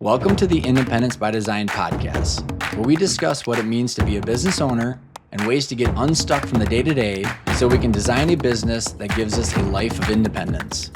Welcome to the Independence by Design podcast, where we discuss what it means to be a business owner and ways to get unstuck from the day-to-day so we can design a business that gives us a life of independence.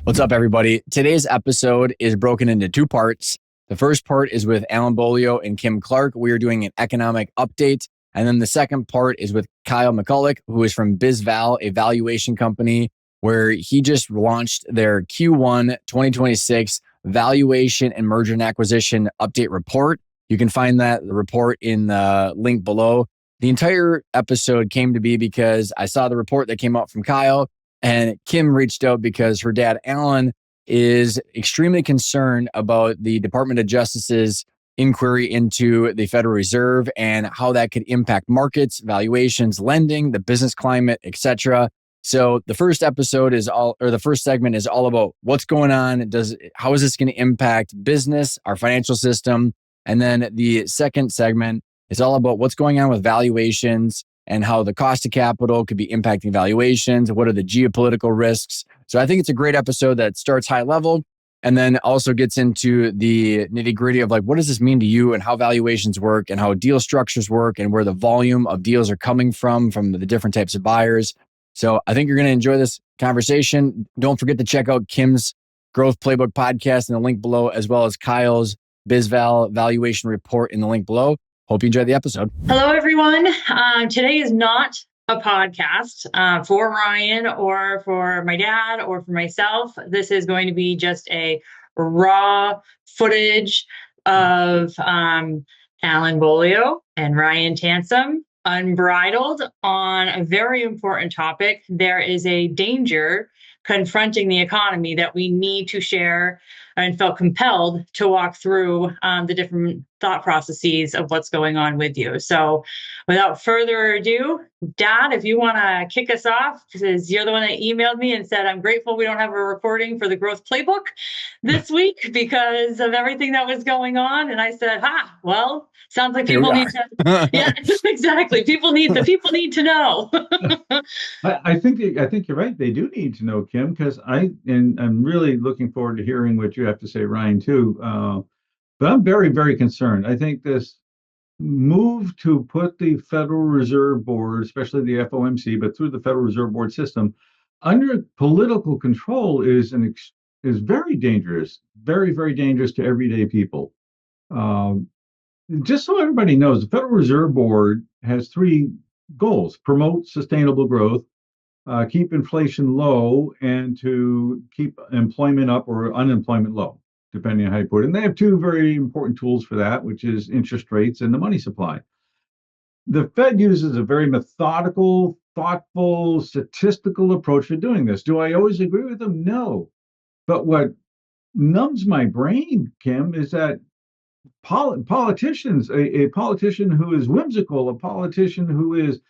What's up, everybody? Today's episode is broken into two parts. The first part is with Alan Beaulieu and Kim Clark. We are doing an economic update. And then the second part is with Kyle McCulloch, who is from BizVal, a valuation company, where he just launched their Q1 2026 valuation and merger and acquisition update report. You can find that report in the link below. The entire episode came to be because I saw the report that came out from Kyle, and Kim reached out because her dad, Alan, is extremely concerned about the Department of Justice's inquiry into the Federal Reserve and how that could impact markets, valuations, lending, the business climate, etc. So the first segment is all about what's going on. How is this going to impact business, our financial system? And then the second segment is all about what's going on with valuations and how the cost of capital could be impacting valuations. What are the geopolitical risks? So I think it's a great episode that starts high level and then also gets into the nitty gritty of like, what does this mean to you and how valuations work and how deal structures work and where the volume of deals are coming from the different types of buyers. So I think you're going to enjoy this conversation. Don't forget to check out Kim's Growth Playbook podcast in the link below, as well as Kyle's BizVal valuation report in the link below. Hope you enjoy the episode. Hello, everyone. Today is not a podcast for Ryan or for my dad or for myself. This is going to be just a raw footage of Alan Beaulieu and Ryan Tansom, unbridled on a very important topic. There is a danger confronting the economy that we need to share and felt compelled to walk through the different thought processes of what's going on with you. So without further ado, Dad, if you want to kick us off, because you're the one that emailed me and said, I'm grateful we don't have a recording for the Growth Playbook this week because of everything that was going on. And I said, well, sounds like people need to, yeah, exactly. People need to know. I think you're right. They do need to know, Kim, because I'm really looking forward to hearing what you have to say, Ryan, too. But I'm very, very concerned. I think this move to put the Federal Reserve Board, especially the FOMC, but through the Federal Reserve Board system, under political control is very dangerous, very, very dangerous to everyday people. Just so everybody knows, the Federal Reserve Board has three goals: promote sustainable growth, keep inflation low, and to keep employment up or unemployment low, depending on how you put it. And they have two very important tools for that, which is interest rates and the money supply. The Fed uses a very methodical, thoughtful, statistical approach for doing this. Do I always agree with them? No. But what numbs my brain, Kim, is that politicians, a politician who is whimsical, a politician who is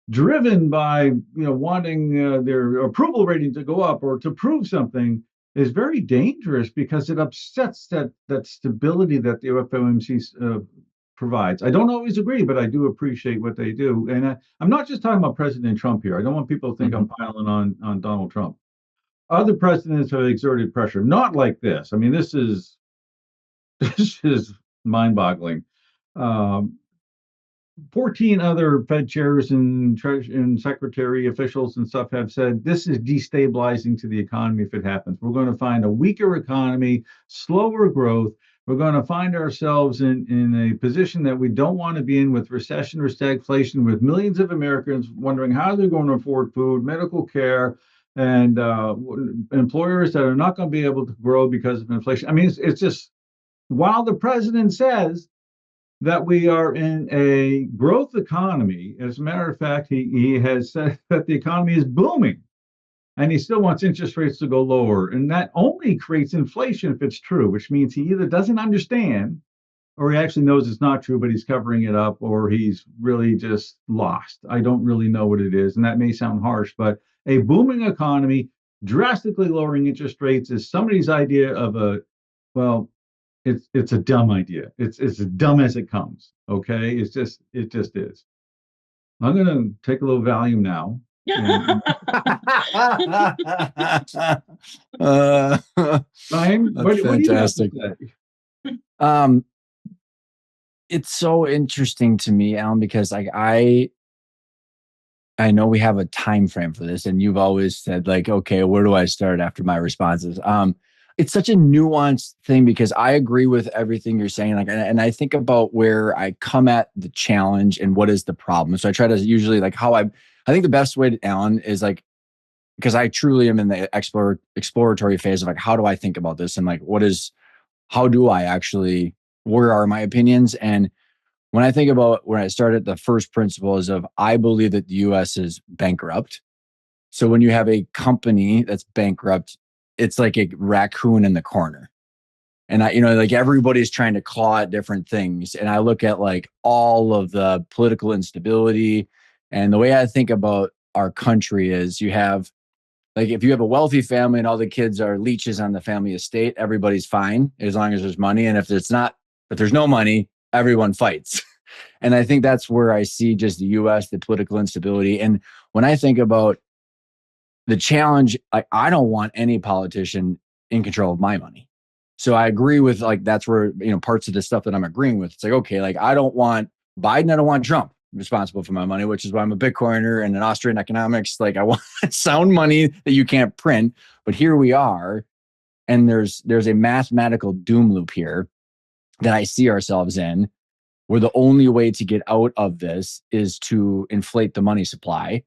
driven by wanting their approval rating to go up or to prove something, is very dangerous because it upsets that stability that the FOMC provides. I don't always agree, but I do appreciate what they do. And I'm not just talking about President Trump here. I don't want people to think I'm piling on Donald Trump. Other presidents have exerted pressure, not like this. I mean, this is mind-boggling. 14 other Fed chairs and secretary officials and stuff have said this is destabilizing to the economy if it happens. We're going to find a weaker economy, slower growth. We're going to find ourselves in a position that we don't want to be in, with recession or stagflation, with millions of Americans wondering how they're going to afford food, medical care, and employers that are not going to be able to grow because of inflation. I mean, it's just, while the president says that we are in a growth economy, as a matter of fact, he has said that the economy is booming, and he still wants interest rates to go lower. And that only creates inflation if it's true, which means he either doesn't understand, or he actually knows it's not true, but he's covering it up, or he's really just lost. I don't really know what it is, and that may sound harsh, but a booming economy, drastically lowering interest rates is somebody's idea of it's a dumb idea. It's as dumb as it comes. Okay, it just is. I'm going to take a little Valium now uh, Ryan, that's what do you have to fantastic. say? It's so interesting to me, Alan, because like I know we have a time frame for this, and you've always said like, okay, where do I start after my responses? It's such a nuanced thing because I agree with everything you're saying. Like, and I think about where I come at the challenge and what is the problem. So I try to usually like I think the best way to, Alan, is like, because I truly am in the exploratory phase of like, how do I think about this? And like, how do I actually, where are my opinions? And when I think about when I started, the first principle is of I believe that the US is bankrupt. So when you have a company that's bankrupt, it's like a raccoon in the corner. And like everybody's trying to claw at different things. And I look at like all of the political instability. And the way I think about our country is you have like if you have a wealthy family and all the kids are leeches on the family estate, everybody's fine as long as there's money. And if there's no money, everyone fights. And I think that's where I see just the US, the political instability. And when I think about the challenge, I don't want any politician in control of my money. So I agree with like that's where parts of the stuff that I'm agreeing with. It's like, okay, like I don't want Biden, I don't want Trump responsible for my money, which is why I'm a Bitcoiner and an Austrian economics. Like I want sound money that you can't print. But here we are, and there's a mathematical doom loop here that I see ourselves in, where the only way to get out of this is to inflate the money supply.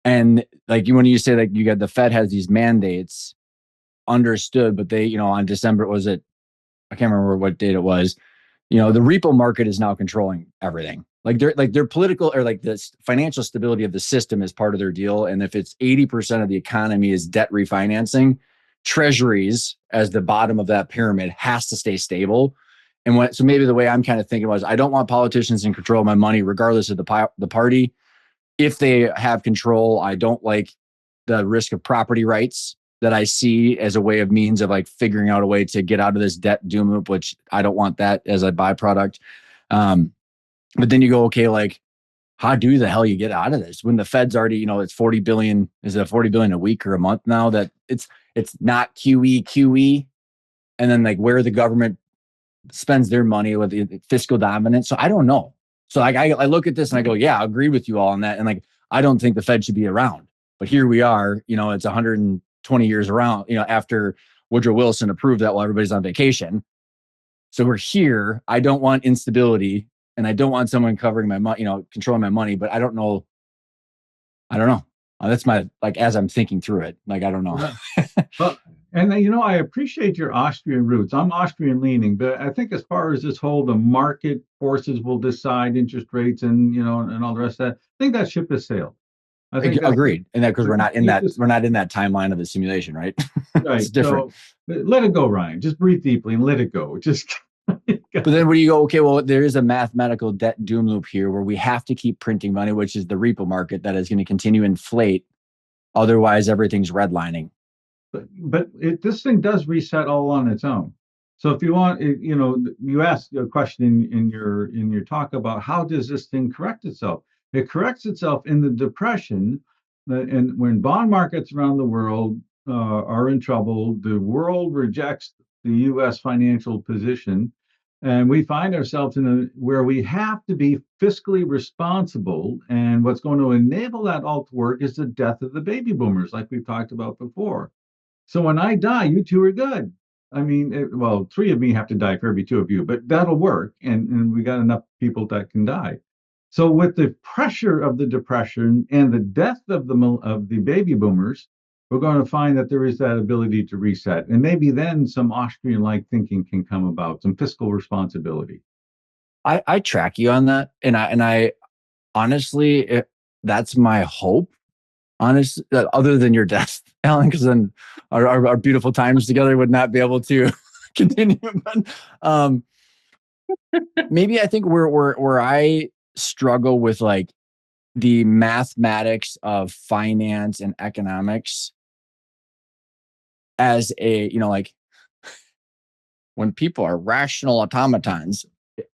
And like when you say like you got the Fed has these mandates, understood, but they, on December, I can't remember what date it was, the repo market is now controlling everything. Like their political or like the financial stability of the system is part of their deal. And if it's 80% of the economy is debt refinancing, treasuries as the bottom of that pyramid has to stay stable. And so maybe the way I'm kind of thinking was I don't want politicians in control of my money, regardless of the party. If they have control, I don't like the risk of property rights that I see as a way of means of like figuring out a way to get out of this debt doom loop, which I don't want that as a byproduct. But then you go, okay, like how do the hell you get out of this when the Fed's already, it's 40 billion, is it 40 billion a week or a month now that it's not QE. And then like where the government spends their money with the fiscal dominance. So I don't know. So like I look at this and I go, yeah, I agree with you all on that. And like, I don't think the Fed should be around, but here we are, it's 120 years around, after Woodrow Wilson approved that while everybody's on vacation. So we're here. I don't want instability and I don't want someone covering my money, controlling my money, but I don't know. That's my, like, as I'm thinking through it, like, I don't know. Well, and I appreciate your Austrian roots. I'm Austrian leaning, but I think as far as this whole the market forces will decide interest rates and and all the rest of that, I think that ship has sailed. I think that's Agreed. And that because we're not in that timeline of the simulation, right? right. It's different. So let it go, Ryan. Just breathe deeply and let it go. Just But then when you go, okay, well, there is a mathematical debt doom loop here where we have to keep printing money, which is the repo market that is going to continue to inflate. Otherwise, everything's redlining. But this thing does reset all on its own. So if you want, you asked a question in your talk about how does this thing correct itself? It corrects itself in the depression, and when bond markets around the world are in trouble, the world rejects the U.S. financial position, and we find ourselves where we have to be fiscally responsible. And what's going to enable that all to work is the death of the baby boomers, like we've talked about before. So when I die, you two are good. I mean, well, three of me have to die for every two of you, but that'll work. And we got enough people that can die. So with the pressure of the depression and the death of the baby boomers, we're going to find that there is that ability to reset. And maybe then some Austrian-like thinking can come about, some fiscal responsibility. I track you on that. And I honestly, that's my hope. Honest, other than your death, Alan, because then our beautiful times together would not be able to continue. But maybe I think where I struggle with like the mathematics of finance and economics as like when people are rational automatons.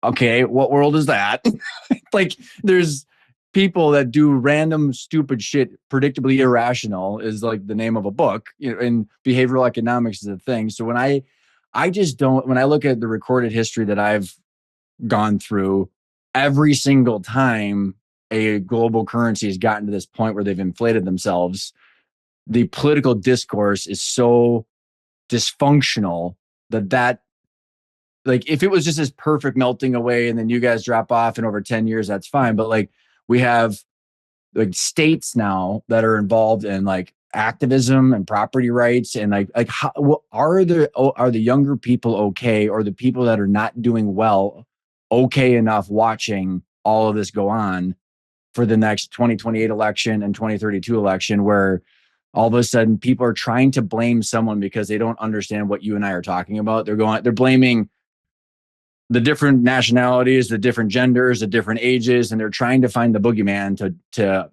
Okay, what world is that? Like there's people that do random stupid shit, predictably irrational is like the name of a book, and behavioral economics is a thing. So when I just don't, when I look at the recorded history that I've gone through, every single time a global currency has gotten to this point where they've inflated themselves, the political discourse is so dysfunctional that like, if it was just this perfect melting away and then you guys drop off in over 10 years, that's fine. But like, we have like states now that are involved in like activism and property rights, and like how, are the younger people okay, or the people that are not doing well okay enough watching all of this go on for the next 2028 election and 2032 election, where all of a sudden people are trying to blame someone because they don't understand what you and I are talking about. They're blaming the different nationalities, the different genders, the different ages, and they're trying to find the boogeyman to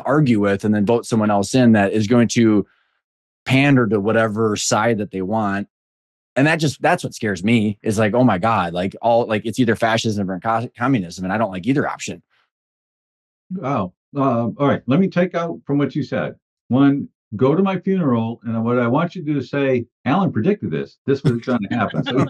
argue with, and then vote someone else in that is going to pander to whatever side that they want. And that's what scares me, is like, oh my God, like it's either fascism or communism, and I don't like either option. Wow. All right. Let me take out from what you said. One, go to my funeral, and what I want you to do is say, Alan predicted this. This was going to happen. So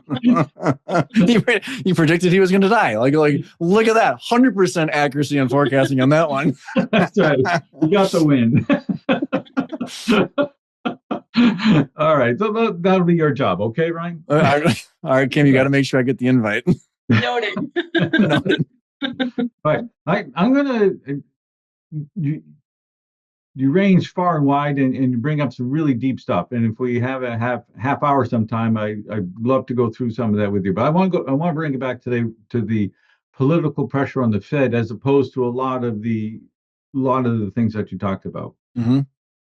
he predicted he was going to die. Like, look at that. 100% accuracy on forecasting on that one. That's right. You got the win. All right. So that'll be your job. Okay, Ryan? All right, Kim, you got to make sure I get the invite. Noted. Noted. Right. I'm going to, you range far and wide, and you bring up some really deep stuff. And if we have a half hour sometime, I'd love to go through some of that with you. But I want to bring it back today to the political pressure on the Fed, as opposed to a lot of the things that you talked about. Mm-hmm.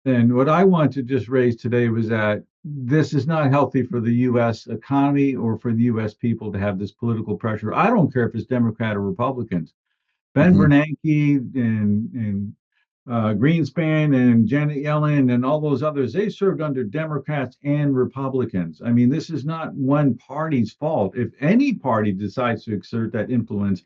And what I want to just raise today was that this is not healthy for the U.S. economy or for the U.S. people to have this political pressure. I don't care if it's Democrat or Republicans. Ben Bernanke and Greenspan and Janet Yellen and all those others, they served under Democrats and Republicans. I mean, this is not one party's fault. If any party decides to exert that influence,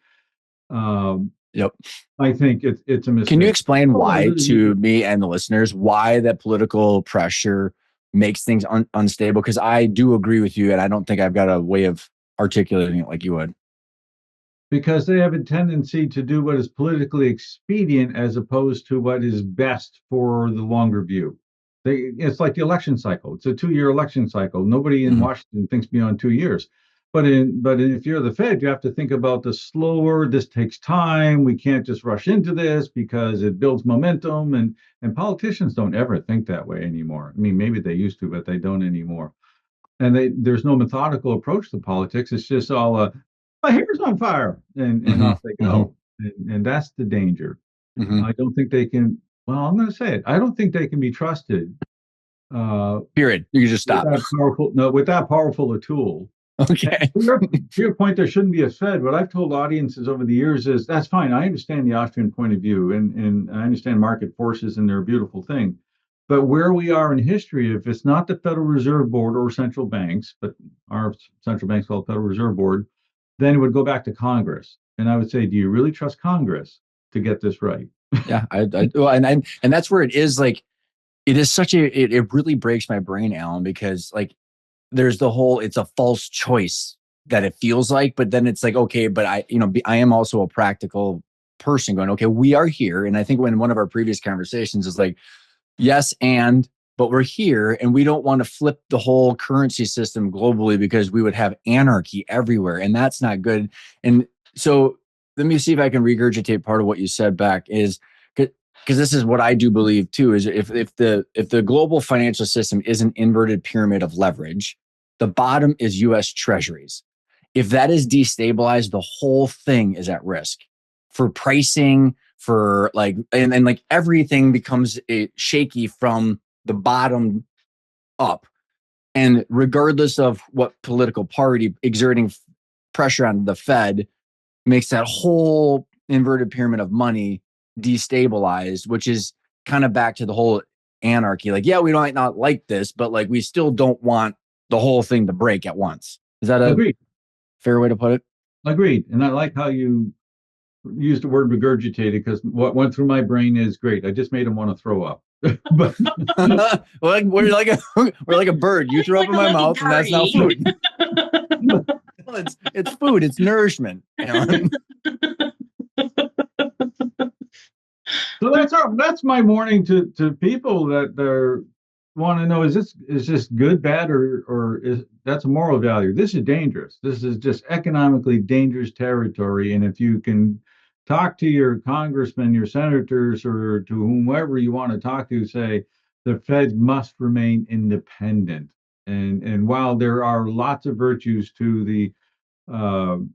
yep, I think it's a mistake. Can you explain why to me and the listeners, why that political pressure makes things unstable? Because I do agree with you, and I don't think I've got a way of articulating it like you would. Because they have a tendency to do what is politically expedient as opposed to what is best for the longer view. It's like the election cycle. It's a 2-year election cycle. Nobody in Washington thinks beyond 2 years. But if you're the Fed, you have to think about the slower. This takes time. We can't just rush into this because it builds momentum. And politicians don't ever think that way anymore. I mean, maybe they used to, but they don't anymore. And there's no methodical approach to politics. It's just all my hair's on fire, and off they go. And that's the danger. I don't think they can, well, I'm going to say it. I don't think they can be trusted. Period. You can just stop. With that powerful a tool. Okay. To your point, there shouldn't be a Fed. What I've told audiences over the years is, that's fine. I understand the Austrian point of view, and I understand market forces, and they're a beautiful thing. But where we are in history, if it's not the Federal Reserve Board or central banks, but our central bank's called Federal Reserve Board, then it would go back to Congress. And I would say, do you really trust Congress to get this right? Yeah, and that's where it is, like, it is such it really breaks my brain, Alan, because like there's the whole, it's a false choice that it feels like, but then it's like, okay, but I am also a practical person going, okay, we are here. And I think when one of our previous conversations is like, yes, but we're here, and we don't want to flip the whole currency system globally because we would have anarchy everywhere, and that's not good. And so let me see if I can regurgitate part of what you said back, is because this is what I do believe too, is if the global financial system is an inverted pyramid of leverage, the bottom is US Treasuries. If that is destabilized, the whole thing is at risk for pricing, for like, and like everything becomes shaky from the bottom up. And regardless of what political party exerting pressure on the Fed makes that whole inverted pyramid of money destabilized, which is kind of back to the whole anarchy. Like, yeah, we might not like this, but like we still don't want the whole thing to break at once. Is that a fair way to put it? Agreed. And I like how you use the word regurgitated because what went through my brain is great. I just made him want to throw up. But we're like a bird. You throw up Like in a my little mouth, and that's now birdie. food. Well, it's food. It's nourishment. So that's my warning to people that they're want to know, is this good, bad, or is that's a moral value? This is dangerous. This is just economically dangerous territory. And if you can talk to your congressmen, your senators, or to whomever you want to talk to, say the Fed must remain independent. And while there are lots of virtues to the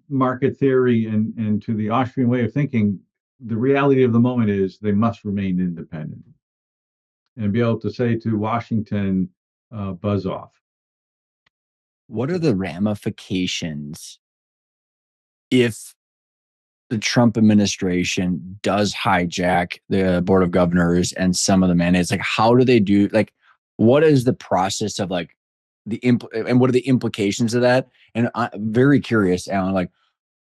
market theory and to the Austrian way of thinking, the reality of the moment is they must remain independent and be able to say to Washington, buzz off. What are the ramifications if the Trump administration does hijack the board of governors and some of the mandates? Like, how do they do? Like, what is the process of like and what are the implications of that? And I'm very curious, Alan. Like,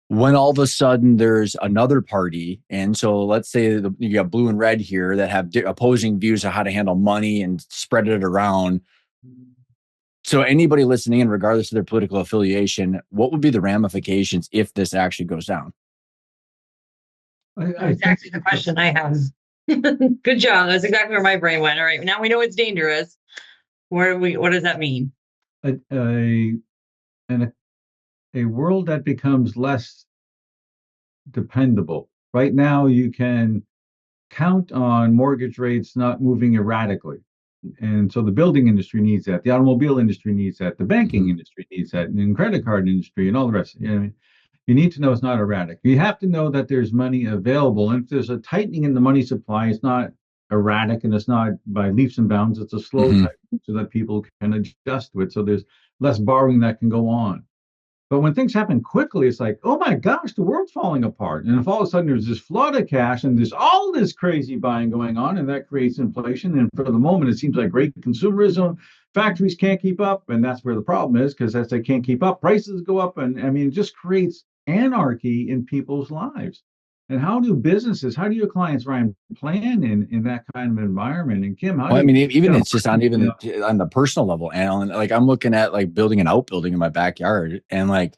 when all of a sudden there's another party, and so let's say you got blue and red here that have opposing views of how to handle money and spread it around. So anybody listening in, regardless of their political affiliation, what would be the ramifications if this actually goes down? That's exactly the question I have. Good job. That's exactly where my brain went. All right, now we know it's dangerous. What does that mean? A world that becomes less dependable. Right now, you can count on mortgage rates not moving erratically. And so the building industry needs that. The automobile industry needs that. The banking industry needs that. And credit card industry and all the rest. You need to know it's not erratic. You have to know that there's money available. And if there's a tightening in the money supply, it's not erratic and it's not by leaps and bounds. It's a slow tightening so that people can adjust to it. So there's less borrowing that can go on. But when things happen quickly, it's like, oh my gosh, the world's falling apart. And if all of a sudden there's this flood of cash and there's all this crazy buying going on, and that creates inflation. And for the moment, it seems like great consumerism. Factories can't keep up. And that's where the problem is, because as they can't keep up, prices go up. And I mean, it just creates anarchy in people's lives. And how do your clients, Ryan, plan in that kind of environment? And Kim, I mean, even it's just on on the personal level, Alan. Like, I'm looking at like building an outbuilding in my backyard, and like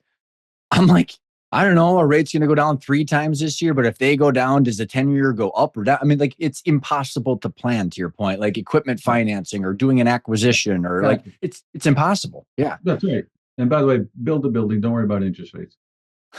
I'm like, I don't know, a rate's going to go down 3 times this year, but if they go down, does the 10-year go up or down? I mean, like, it's impossible to plan, to your point, like equipment financing or doing an acquisition or like it's impossible. Yeah, that's right. And by the way, build a building. Don't worry about interest rates.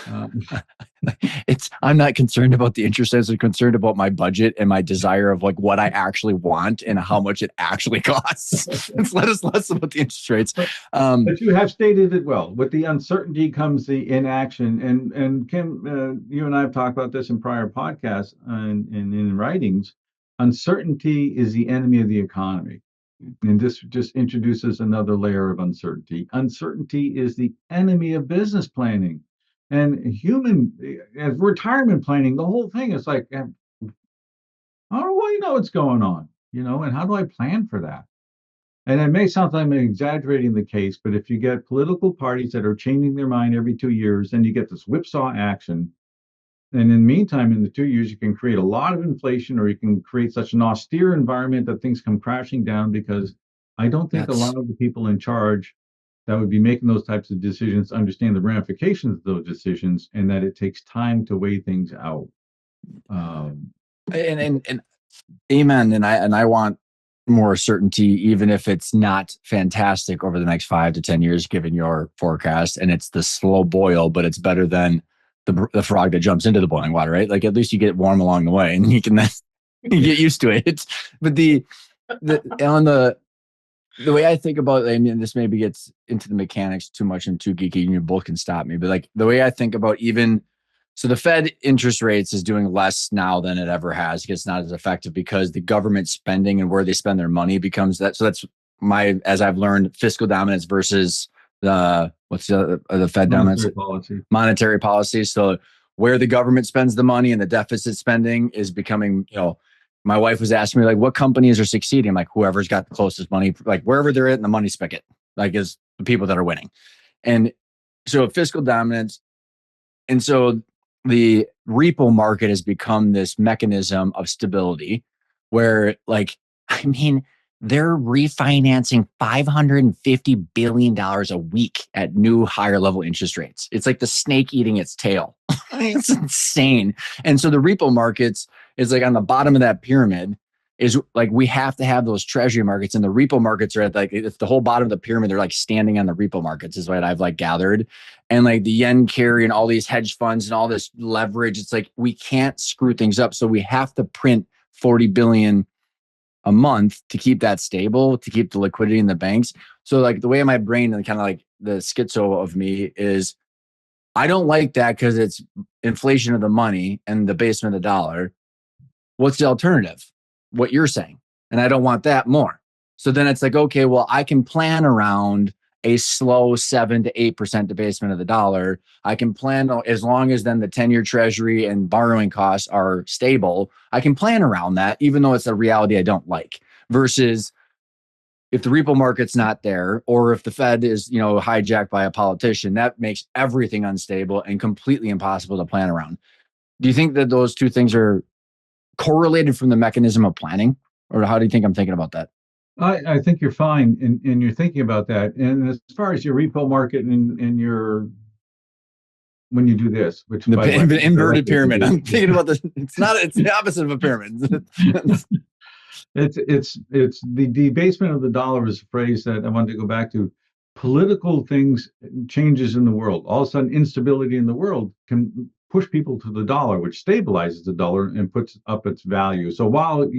I'm not concerned about the interest rates. I'm concerned about my budget and my desire of like what I actually want and how much it actually costs. Let us less about the interest rates. But you have stated it well. With the uncertainty comes the inaction. And Kim, you and I have talked about this in prior podcasts and in writings. Uncertainty is the enemy of the economy. And this just introduces another layer of uncertainty. Uncertainty is the enemy of business planning. And retirement planning, the whole thing is like, how do I know what's going on? And how do I plan for that? And it may sound like I'm exaggerating the case, but if you get political parties that are changing their mind every 2 years, then you get this whipsaw action. And in the meantime, in the 2 years, you can create a lot of inflation, or you can create such an austere environment that things come crashing down, because I don't think a lot of the people in charge that would be making those types of decisions understand the ramifications of those decisions, and that it takes time to weigh things out. And amen. And I want more certainty, even if it's not fantastic over the next 5 to 10 years, given your forecast. And it's the slow boil, but it's better than the frog that jumps into the boiling water, right? Like, at least you get warm along the way, and you can then you get used to it. But the way I think about it, I mean, this maybe gets into the mechanics too much and too geeky, and you both can stop me. But like, the way I think about so the Fed interest rates is doing less now than it ever has. It's not as effective because the government spending and where they spend their money becomes that. So that's as I've learned, fiscal dominance versus the Fed dominance? Monetary policy. So where the government spends the money and the deficit spending is becoming, my wife was asking me, like, what companies are succeeding? I'm like, whoever's got the closest money, like wherever they're at in the money spigot, like, is the people that are winning. And so fiscal dominance. And so the repo market has become this mechanism of stability where, like, I mean, they're refinancing $550 billion a week at new higher level interest rates. It's like the snake eating its tail. It's insane. And so the repo markets is like on the bottom of that pyramid is like, we have to have those treasury markets, and the repo markets are at like, it's the whole bottom of the pyramid. They're like standing on the repo markets is what I've like gathered. And like the yen carry and all these hedge funds and all this leverage, it's like, we can't screw things up. So we have to print 40 billion a month to keep that stable, to keep the liquidity in the banks. So like the way my brain and kind of like the schizo of me is, I don't like that because it's inflation of the money and the basement of the dollar. What's the alternative? What you're saying. And I don't want that more. So then it's like, okay, well, I can plan around a slow 7 to 8% debasement of the dollar. I can plan, as long as then the 10-year treasury and borrowing costs are stable, I can plan around that, even though it's a reality I don't like. Versus if the repo market's not there, or if the Fed is, hijacked by a politician, that makes everything unstable and completely impossible to plan around. Do you think that those two things are correlated from the mechanism of planning? Or how do you think I'm thinking about that? I think you're fine in you're thinking about that. And as far as your repo market and your when you do this, which The by the way, inverted pyramid. I'm thinking about this. It's the opposite of a pyramid. It's the debasement of the dollar is a phrase that I wanted to go back to. Political things, changes in the world, all of a sudden instability in the world can push people to the dollar, which stabilizes the dollar and puts up its value. So while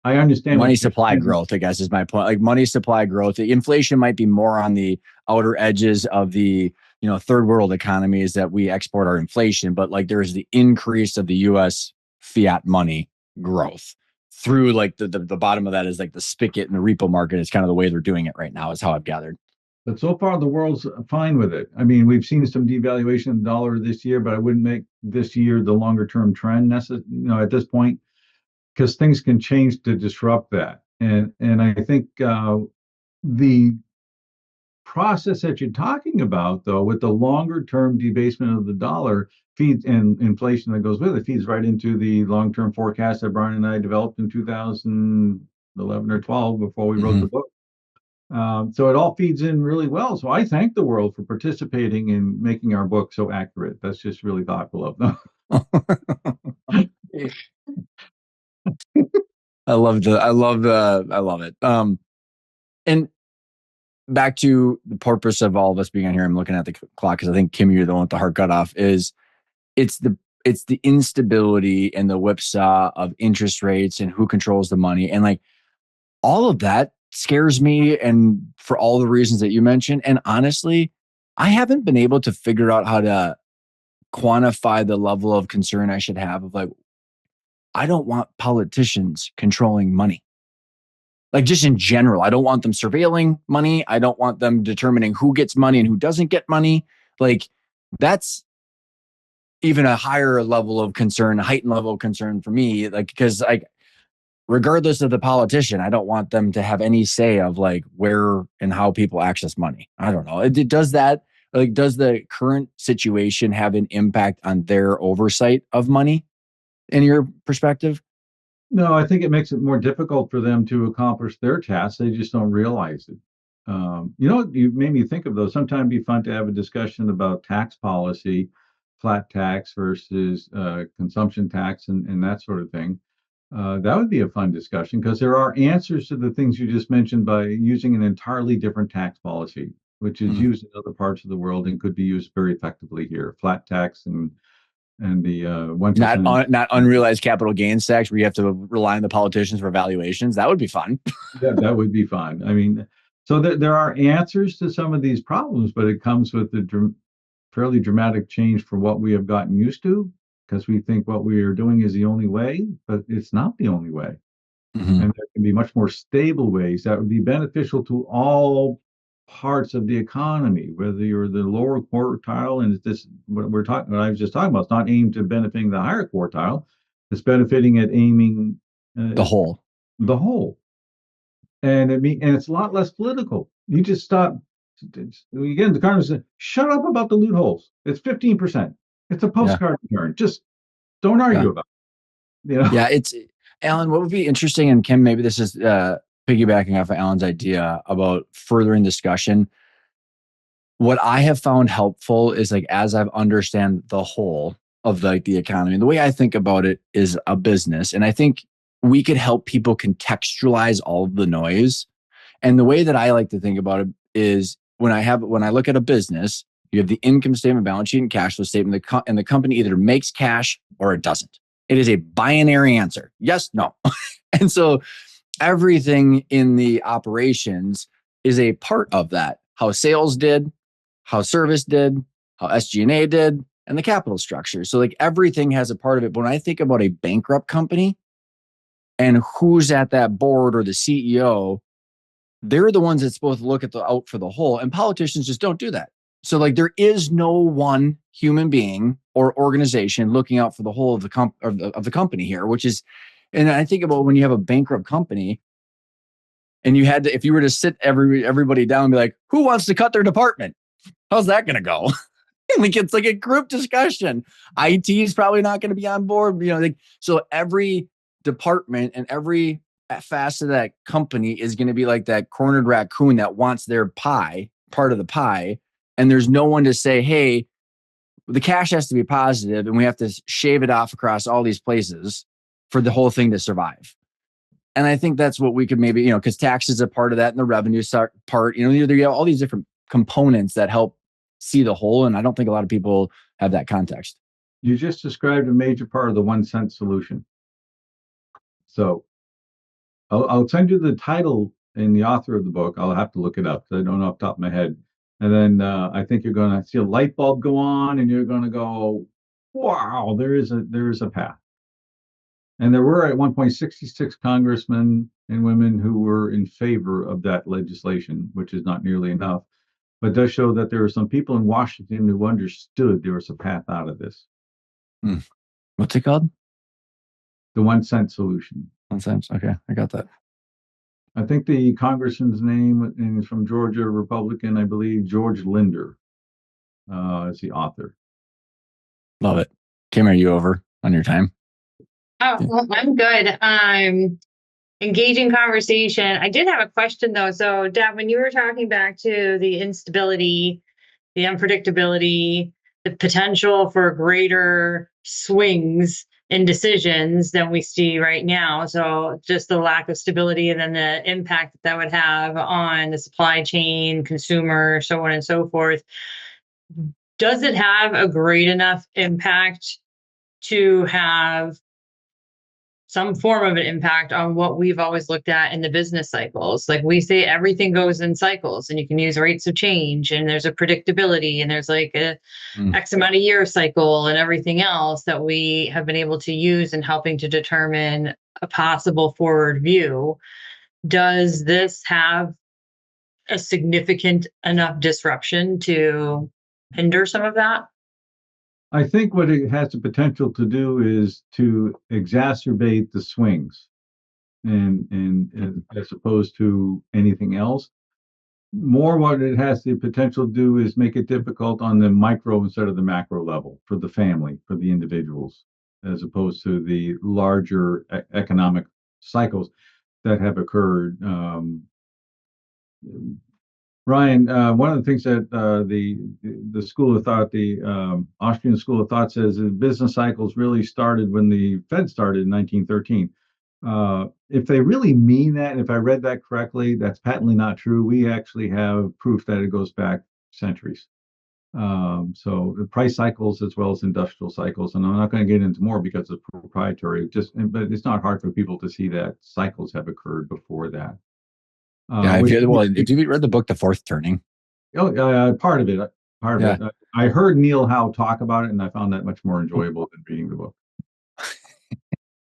I understand money supply growth, I guess, is my point. Like money supply growth, inflation might be more on the outer edges of the third world economies that we export our inflation, but like there's the increase of the U.S. fiat money growth through like the bottom of that is like the spigot and the repo market is kind of the way they're doing it right now, is how I've gathered. But so far, the world's fine with it. I mean, we've seen some devaluation of the dollar this year, but I wouldn't make this year the longer term trend at this point, because things can change to disrupt that. And I think the process that you're talking about, though, with the longer term debasement of the dollar feeds and inflation that goes with it, feeds right into the long term forecast that Brian and I developed in 2011 or 12 before we wrote the book. So it all feeds in really well. So I thank the world for participating in making our book so accurate. That's just really thoughtful of them. I love it. And back to the purpose of all of us being on here, I'm looking at the clock because I think, Kim, you're the one with the hard cutoff, is it's the instability and the whipsaw of interest rates and who controls the money. And like all of that scares me, and for all the reasons that you mentioned. And honestly, I haven't been able to figure out how to quantify the level of concern I should have of like, I don't want politicians controlling money. Like just in general, I don't want them surveilling money. I don't want them determining who gets money and who doesn't get money. Like that's even a higher level of concern, a heightened level of concern for me. Like, because like, regardless of the politician, I don't want them to have any say of like where and how people access money. I don't know. Does that, like, does the current situation have an impact on their oversight of money in your perspective? No, I think it makes it more difficult for them to accomplish their tasks. They just don't realize it. You made me think of those. Sometimes it'd be fun to have a discussion about tax policy, flat tax versus consumption tax, and that sort of thing. That would be a fun discussion because there are answers to the things you just mentioned by using an entirely different tax policy, which is used in other parts of the world and could be used very effectively here. Flat tax and the 1%. Not unrealized capital gains tax where you have to rely on the politicians for valuations. That would be fun. That would be fun. I mean, so there are answers to some of these problems, but it comes with a fairly dramatic change from what we have gotten used to, because we think what we are doing is the only way, but it's not the only way. And there can be much more stable ways that would be beneficial to all parts of the economy, whether you're the lower quartile, and this what I was just talking about, it's not aimed at benefiting the higher quartile, it's benefiting at aiming the whole. And it's a lot less political. You just stop. Again, the Congress said, shut up about the loopholes. It's 15%. It's a postcard return. Just don't argue about it. Yeah, it's Alan. What would be interesting, and Kim, maybe this is piggybacking off of Alan's idea about furthering discussion. What I have found helpful is like as I've understand the whole of like the economy, the way I think about it is a business, and I think we could help people contextualize all of the noise. And the way that I like to think about it is when I look at a business, you have the income statement, balance sheet, and cash flow statement, and the company either makes cash or it doesn't. It is a binary answer. Yes, no. And so everything in the operations is a part of that. How sales did, how service did, how SG&A did, and the capital structure. So like everything has a part of it. But when I think about a bankrupt company and who's at that board or the CEO, they're the ones that's supposed to look at the out for the whole. And politicians just don't do that. So like there is no one human being or organization looking out for the whole of the company here, which is, and I think about when you have a bankrupt company and you had to, if you were to sit everybody down and be like, who wants to cut their department? How's that going to go? Like it's like a group discussion. IT is probably not going to be on board. So every department and every facet of that company is going to be like that cornered raccoon that wants their pie, part of the pie. And there's no one to say, hey, the cash has to be positive and we have to shave it off across all these places for the whole thing to survive. And I think that's what we could maybe, because tax is a part of that and the revenue part, you have all these different components that help see the whole. And I don't think a lot of people have that context. You just described a major part of the 1 cent solution. So I'll send you the title and the author of the book. I'll have to look it up because I don't know off the top of my head. And then I think you're going to see a light bulb go on and you're going to go, wow, there is a path. And there were at one point 66 congressmen and women who were in favor of that legislation, which is not nearly enough, but does show that there are some people in Washington who understood there was a path out of this. What's it called? The 1 cent solution. 1 cent. Okay, I got that. I think the congressman's name is from Georgia, Republican, I believe, George Linder is the author. Love it. Kim, are you over on your time? Oh, well, I'm good. Engaging conversation. I did have a question though. So, Dad, when you were talking back to the instability, the unpredictability, the potential for greater swings in decisions than we see right now. So just the lack of stability and then the impact that would have on the supply chain, consumer, so on and so forth. Does it have a great enough impact to have some form of an impact on what we've always looked at in the business cycles? Like we say, everything goes in cycles and you can use rates of change and there's a predictability and there's like a X amount of year cycle and everything else that we have been able to use in helping to determine a possible forward view. Does this have a significant enough disruption to hinder some of that? I think what it has the potential to do is to exacerbate the swings, and as opposed to anything else. More what it has the potential to do is make it difficult on the micro instead of the macro level for the family, for the individuals, as opposed to the larger economic cycles that have occurred. Ryan, one of the things that the school of thought, the Austrian school of thought, says is business cycles really started when the Fed started in 1913. If they really mean that, and if I read that correctly, that's patently not true. We actually have proof that it goes back centuries. So the price cycles as well as industrial cycles, and I'm not going to get into more because it's proprietary. But it's not hard for people to see that cycles have occurred before that. If you read the book, The Fourth Turning. Part of it. I heard Neil Howe talk about it, and I found that much more enjoyable than reading the book.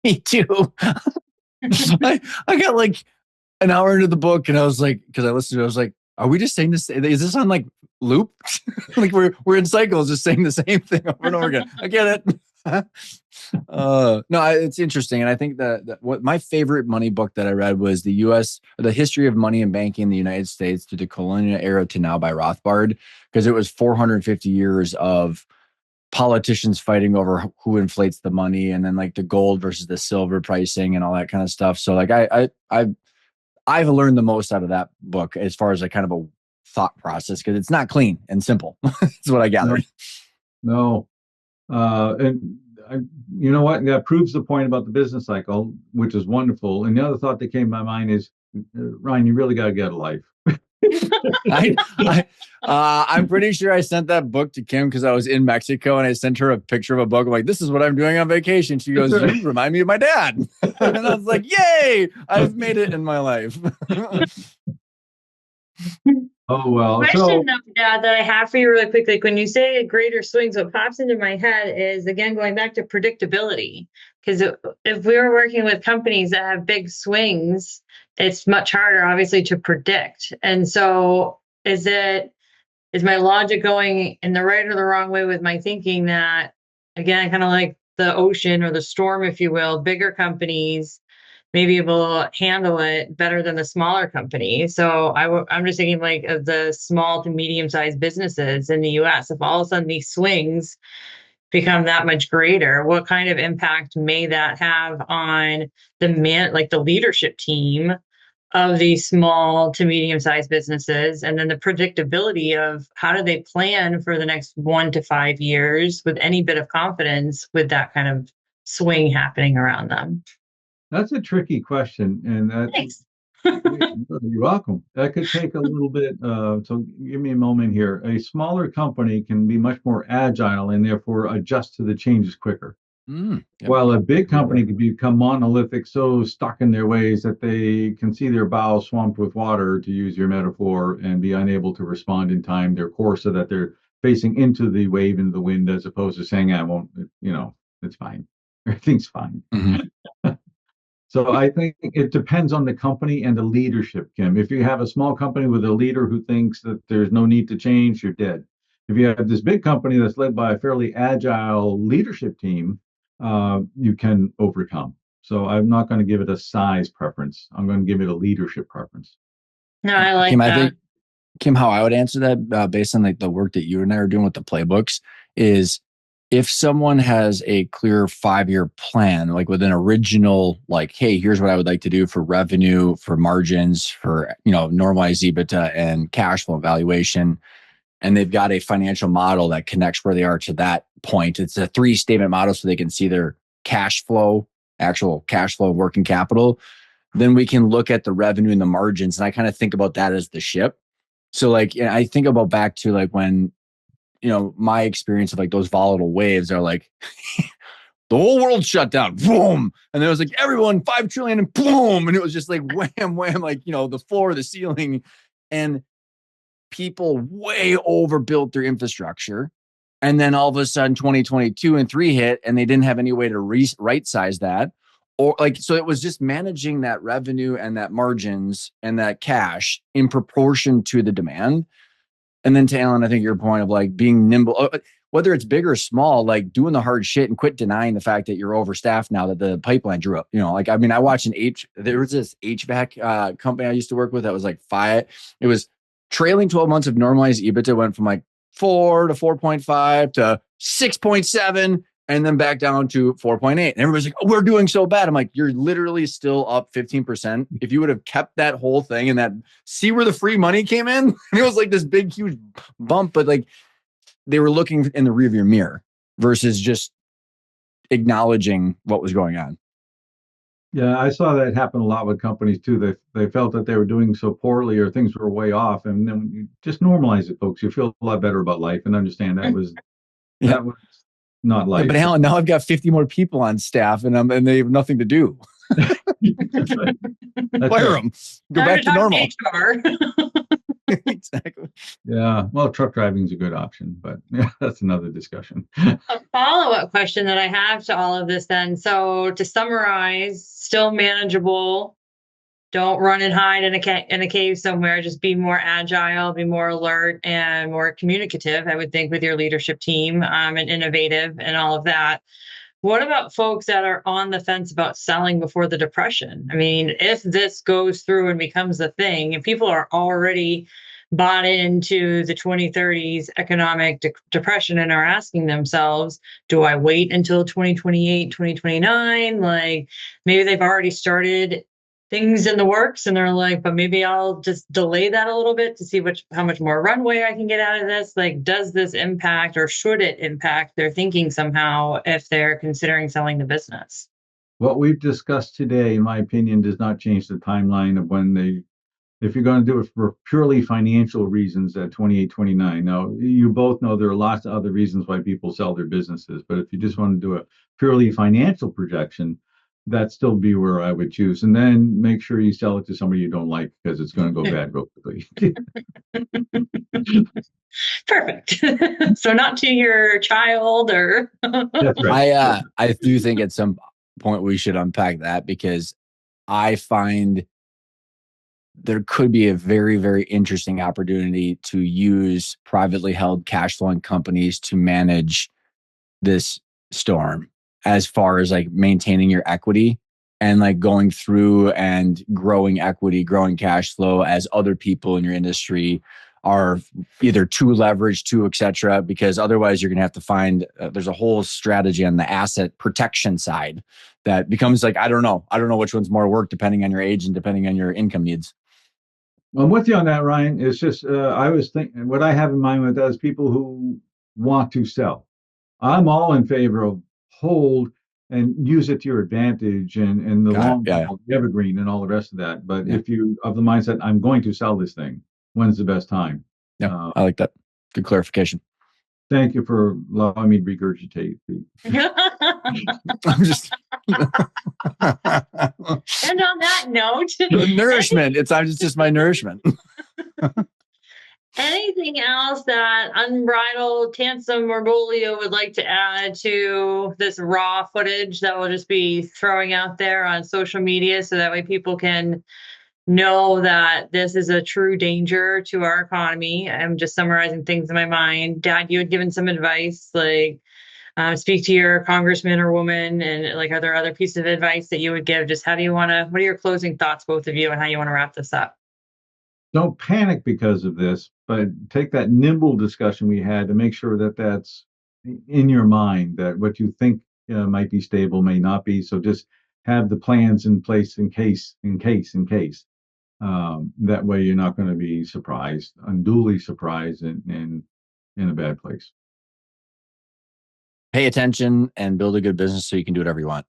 Me too. I got like an hour into the book, and I was like, because I listened to it, I was like, are we just saying this? Is this on like loop? Like we're in cycles, just saying the same thing over and over again. I get it. No, it's interesting, and I think that what my favorite money book that I read was the History of Money and Banking in the United States through the colonial era to now by Rothbard, because it was 450 years of politicians fighting over who inflates the money, and then like the gold versus the silver pricing and all that kind of stuff. So like I've learned the most out of that book as far as a kind of a thought process, because it's not clean and simple. That's what I gathered. No. And you know what? That proves the point about the business cycle, which is wonderful. And the other thought that came to my mind is, Ryan, you really got to get a life. I'm pretty sure I sent that book to Kim because I was in Mexico, and I sent her a picture of a book. I'm like, this is what I'm doing on vacation. She goes, you remind me of my dad. And I was like, yay, I've made it in my life. Oh, well. Question though, Dad, that I have for you really quick. Like when you say greater swings, what pops into my head is, again, going back to predictability. Because if we were working with companies that have big swings, it's much harder, obviously, to predict. And so is my logic going in the right or the wrong way with my thinking that, again, kind of like the ocean or the storm, if you will, bigger companies may be able to handle it better than the smaller companies. So I'm just thinking like of the small to medium-sized businesses in the US. If all of a sudden these swings become that much greater, what kind of impact may that have on the leadership team of these small to medium-sized businesses, and then the predictability of how do they plan for the next 1 to 5 years with any bit of confidence with that kind of swing happening around them? That's a tricky question. And Thanks. you're welcome. That could take a little bit. So give me a moment here. A smaller company can be much more agile and therefore adjust to the changes quicker. Yep. While a big company can become monolithic, so stuck in their ways that they can see their bow swamped with water, to use your metaphor, and be unable to respond in time their course, so that they're facing into the wave, into the wind, as opposed to saying, I won't, it's fine. Everything's fine. Mm-hmm. So I think it depends on the company and the leadership, Kim. If you have a small company with a leader who thinks that there's no need to change, you're dead. If you have this big company that's led by a fairly agile leadership team, you can overcome. So I'm not going to give it a size preference. I'm going to give it a leadership preference. No, I like Kim, that. I think, Kim, how I would answer that based on like the work that you and I are doing with the playbooks is, if someone has a clear 5-year plan, like with an original, like, hey, here's what I would like to do for revenue, for margins, for, normalized EBITDA and cash flow valuation, and they've got a financial model that connects where they are to that point. It's a 3-statement model so they can see their cash flow, actual cash flow, working capital. Then we can look at the revenue and the margins. And I kind of think about that as the ship. So like, I think about back to like when, my experience of like those volatile waves are like, the whole world shut down, boom. And there was like everyone 5 trillion and boom. And it was just like wham, wham, like, the floor, the ceiling. And people way overbuilt their infrastructure. And then all of a sudden 2022 and 3 hit, and they didn't have any way to right size that. Or like, so it was just managing that revenue and that margins and that cash in proportion to the demand. And then to Alan, I think your point of like being nimble, whether it's big or small, like doing the hard shit and quit denying the fact that you're overstaffed now that the pipeline drew up. I watched there was this HVAC company I used to work with that was like it was trailing 12 months of normalized EBITDA went from like 4 to 4.5 to 6.7. And then back down to 4.8. And everybody's like, oh, we're doing so bad. I'm like, you're literally still up 15%. If you would have kept that whole thing and that, see where the free money came in? And it was like this big, huge bump, but like they were looking in the rearview mirror versus just acknowledging what was going on. Yeah, I saw that happen a lot with companies too. They felt that they were doing so poorly or things were way off. And then you just normalize it, folks. You feel a lot better about life and understand that was not life. Yeah, but Alan, now I've got 50 more people on staff and they have nothing to do. Fire them. Go back to normal. Exactly. Yeah. Well, truck driving is a good option, but yeah, that's another discussion. A follow-up question that I have to all of this then. So to summarize, still manageable. Don't run and hide in a cave somewhere. Just be more agile, be more alert, and more communicative, I would think, with your leadership team, and innovative and all of that. What about folks that are on the fence about selling before the depression? I mean, if this goes through and becomes a thing, and people are already bought into the 2030s economic depression and are asking themselves, do I wait until 2028, 2029? Like maybe they've already started things in the works and they're like, but maybe I'll just delay that a little bit to see how much more runway I can get out of this. Like, does this impact or should it impact their thinking somehow if they're considering selling the business? What we've discussed today, in my opinion, does not change the timeline of if you're going to do it for purely financial reasons at 28, 29. Now, you both know there are lots of other reasons why people sell their businesses, but if you just want to do a purely financial projection, that'd still be where I would choose. And then make sure you sell it to somebody you don't like because it's going to go bad real quickly. Perfect. So not to your child or. That's right. I do think at some point we should unpack that because I find there could be a very, very interesting opportunity to use privately held cash flowing companies to manage this storm as far as like maintaining your equity and like going through and growing equity, growing cash flow as other people in your industry are either too leveraged, too, et cetera, because otherwise you're going to have to find, there's a whole strategy on the asset protection side that becomes like, I don't know which one's more work depending on your age and depending on your income needs. I'm with you on that, Ryan. It's just, I was thinking, what I have in mind with that is people who want to sell. I'm all in favor of hold and use it to your advantage and the long evergreen and all the rest of that. But if you of the mindset, I'm going to sell this thing, when's the best time? Yeah, I like that. Good clarification. Thank you for allowing me to regurgitate. I'm just. And on that note, nourishment. It's just my nourishment. Anything else that Unbridled, Tansom, or Beaulieu would like to add to this raw footage that we'll just be throwing out there on social media so that way people can know that this is a true danger to our economy? I'm just summarizing things in my mind. Dad, you had given some advice, like speak to your congressman or woman, and like, are there other pieces of advice that you would give? Just what are your closing thoughts, both of you, and how you want to wrap this up? Don't panic because of this, but take that nimble discussion we had to make sure that that's in your mind, that what you think might be stable may not be. So just have the plans in place in case. That way you're not going to be unduly surprised in a bad place. Pay attention and build a good business so you can do whatever you want.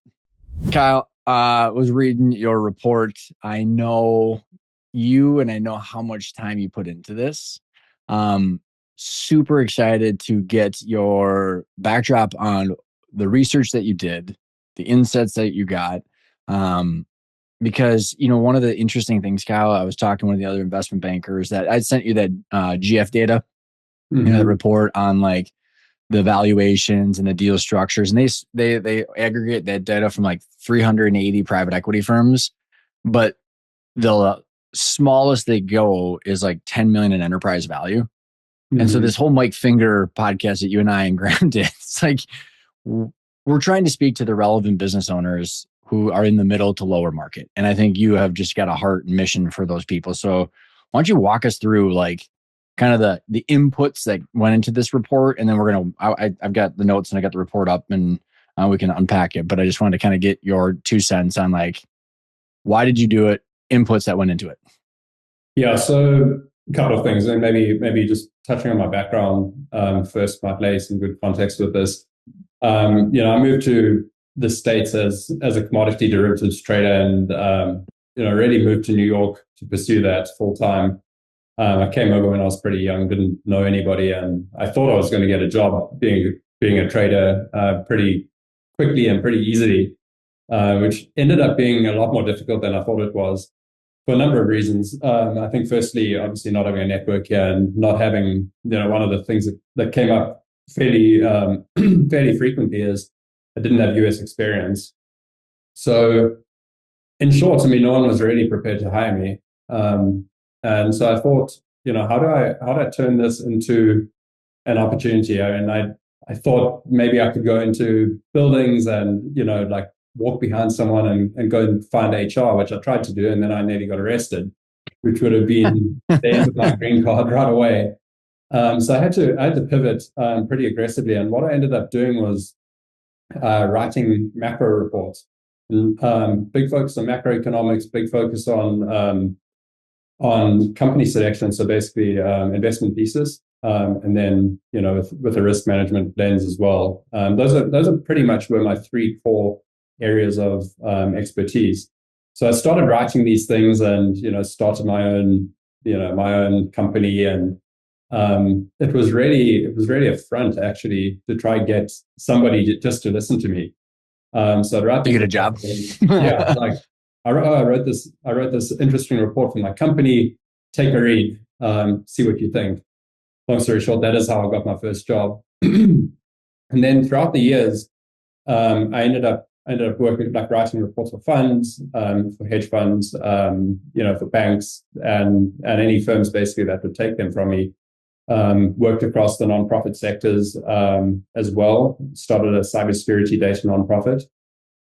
Kyle, was reading your report. I know you and I know how much time you put into this. Super excited to get your backdrop on the research that you did, the insights that you got. Because, one of the interesting things, Kyle, I was talking to one of the other investment bankers that I sent you that GF data, the report on like the valuations and the deal structures. And they aggregate that data from like 380 private equity firms, but the smallest they go is like 10 million in enterprise value. And so this whole Mike Finger podcast that you and I and Graham did, it's like we're trying to speak to the relevant business owners who are in the middle to lower market. And I think you have just got a heart and mission for those people. So why don't you walk us through like kind of the inputs that went into this report? And then I've got the notes and I got the report up and we can unpack it. But I just wanted to kind of get your 2 cents on like, why did you do it? Inputs that went into it. Yeah, so a couple of things, and maybe just touching on my background first might lay some good context with this. I moved to the States as a commodity derivatives trader, and really moved to New York to pursue that full time. I came over when I was pretty young, didn't know anybody, and I thought I was going to get a job being a trader pretty quickly and pretty easily, which ended up being a lot more difficult than I thought it was, for a number of reasons. I think firstly, obviously not having a network here and not having, one of the things that came up fairly frequently is I didn't have US experience. So in short, no one was really prepared to hire me. And so I thought, how do I turn this into an opportunity? I thought maybe I could go into buildings and, walk behind someone and go and find HR, which I tried to do, and then I nearly got arrested. which would have been the end of my green card right away. So I had to pivot pretty aggressively. And what I ended up doing was writing macro reports. Big focus on macroeconomics, big focus on company selection. So basically investment thesis. And then, with a risk management lens as well. Those are pretty much were my three core areas of expertise. So I started writing these things and, started my own company. And it was really a front actually to try and get somebody just to listen to me. So I'd write to get a job. Yeah. Like I wrote this interesting report for my company, take a read, see what you think. Long story short, that is how I got my first job. And then throughout the years, I ended up working, like writing reports for funds, for hedge funds, for banks and any firms basically that would take them from me. Worked across the nonprofit sectors as well. Started a cybersecurity data nonprofit,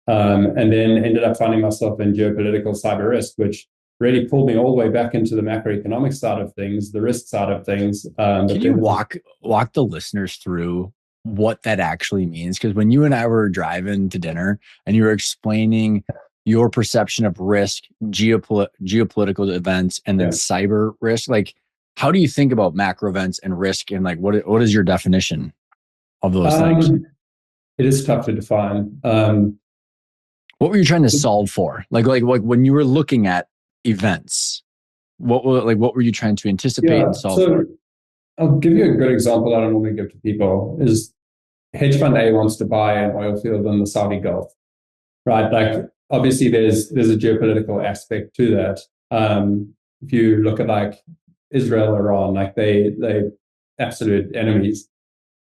and then ended up finding myself in geopolitical cyber risk, which really pulled me all the way back into the macroeconomic side of things, the risk side of things. Can you walk the listeners through what that actually means? Because when you and I were driving to dinner and you were explaining your perception of risk, geopolitical events, and then cyber risk, like how do you think about macro events and risk, and like what is your definition of those things? It is tough to define. What were you trying to solve for? Like when you were looking at events, what were you trying to anticipate and solve for? I'll give you a good example that I normally give to people is hedge fund A wants to buy an oil field in the Saudi Gulf, right? Like obviously there's a geopolitical aspect to that. If you look at like Israel, Iran, like they absolute enemies.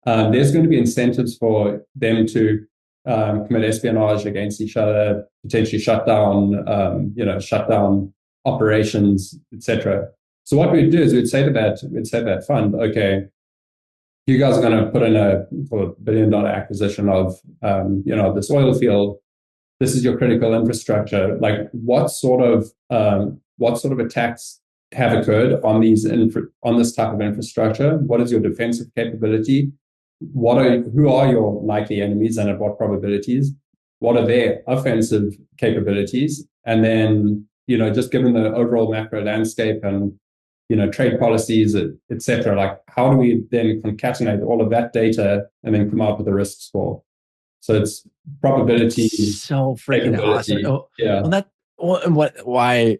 There's going to be incentives for them to commit espionage against each other, potentially shut down operations, etc. So what we'd do is we'd say to that fund, okay, you guys are going to put in a $1 billion acquisition of this oil field. This is your critical infrastructure. Like what sort of attacks have occurred on this type of infrastructure? What is your defensive capability? Who are your likely enemies and at what probabilities? What are their offensive capabilities? And then, just given the overall macro landscape and, trade policies, et cetera, like how do we then concatenate all of that data and then come up with a risk score? So it's probability. So freaking awesome. Oh, yeah. Why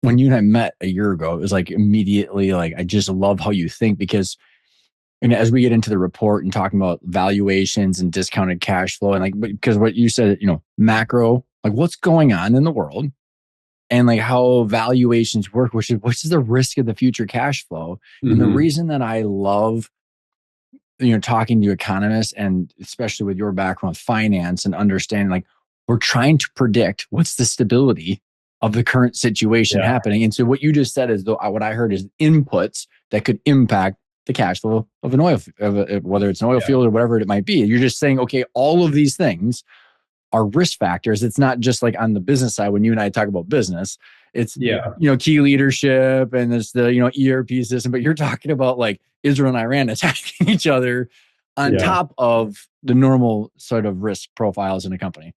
when you and I met a year ago, it was like immediately like, I just love how you think, because as we get into the report and talking about valuations and discounted cash flow, and like, because what you said, macro, like what's going on in the world and like how valuations work, which is the risk of the future cash flow. Mm-hmm. And the reason that I love, talking to economists, and especially with your background, finance and understanding, like we're trying to predict what's the stability of the current situation happening. And so what you just said is, what I heard is inputs that could impact the cash flow of an oil, whether it's an oil field or whatever it might be. You're just saying, okay, all of these things are risk factors. It's not just like on the business side when you and I talk about business. It's key leadership and there's the ERP system, but you're talking about like Israel and Iran attacking each other on top of the normal sort of risk profiles in a company.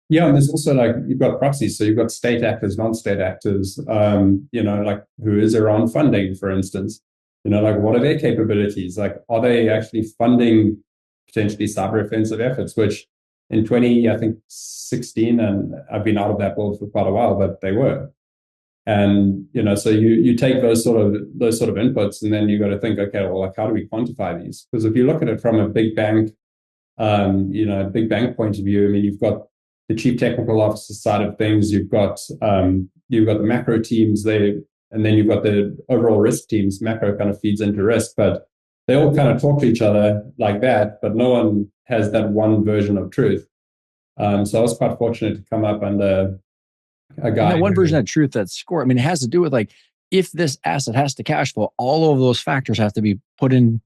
Yeah, and there's also like you've got proxies, so you've got state actors, non-state actors. Like who is Iran funding, for instance? Like what are their capabilities? Like, are they actually funding potentially cyber offensive efforts? Which in 2016, and I've been out of that world for quite a while, but they were. And so you take those sort of inputs, and then you got to think, okay, well, like how do we quantify these? Because if you look at it from a big bank, big bank point of view, I mean, you've got the chief technical officer side of things, you've got the macro teams there, and then you've got the overall risk teams. Macro kind of feeds into risk, but they all kind of talk to each other like that, but no one has that one version of truth. So I was quite fortunate to come up under a guy. And that one version of truth that's scored. I mean, it has to do with like, if this asset has to cash flow, all of those factors have to be put in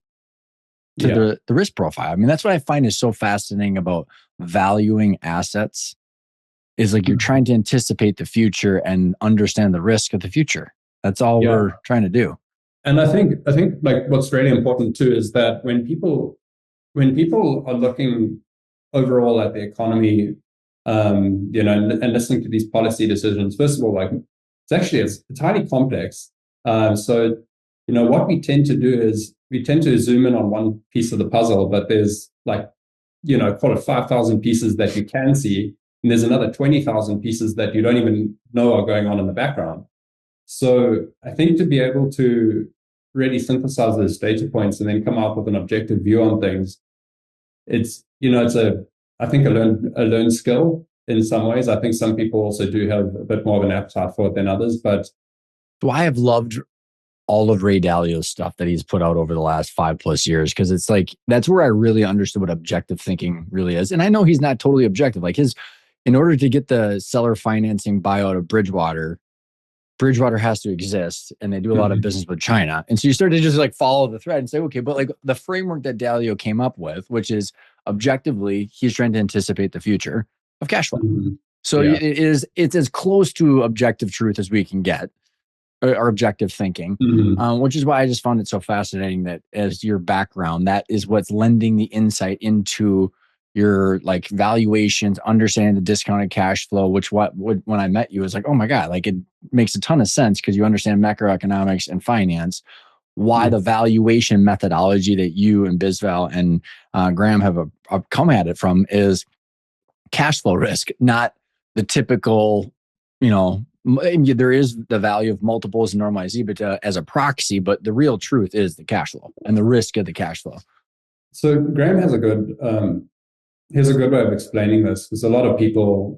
to the risk profile. I mean, that's what I find is so fascinating about valuing assets, is like you're trying to anticipate the future and understand the risk of the future. That's all we're trying to do. And I think like what's really important too is that when people are looking overall at the economy, and listening to these policy decisions, first of all, like it's highly complex. So what we tend to do is we tend to zoom in on one piece of the puzzle, but there's like call it 5,000 pieces that you can see, and there's another 20,000 pieces that you don't even know are going on in the background. So I think to be able to really synthesize those data points and then come up with an objective view on things, it's I think a learned skill in some ways. I think some people also do have a bit more of an appetite for it than others. But I have loved all of Ray Dalio's stuff that he's put out over the last 5+ years, because it's like that's where I really understood what objective thinking really is. And I know he's not totally objective. Like in order to get the seller financing buyout of Bridgewater has to exist, and they do a lot of business with China. And so you start to just like follow the thread and say, okay, but like the framework that Dalio came up with, which is objectively, he's trying to anticipate the future of cash flow. So it's as close to objective truth as we can get, or objective thinking, which is why I just found it so fascinating that as your background, that is what's lending the insight into your like valuations, understanding the discounted cash flow, which when I met you, was like, oh my God, like it makes a ton of sense because you understand macroeconomics and finance, why the valuation methodology that you and BizVal and Graham have come at it from is cash flow risk, not the typical, there is the value of multiples and normalized EBITDA as a proxy, but the real truth is the cash flow and the risk of the cash flow. So Graham has a good way of explaining this, because a lot of people,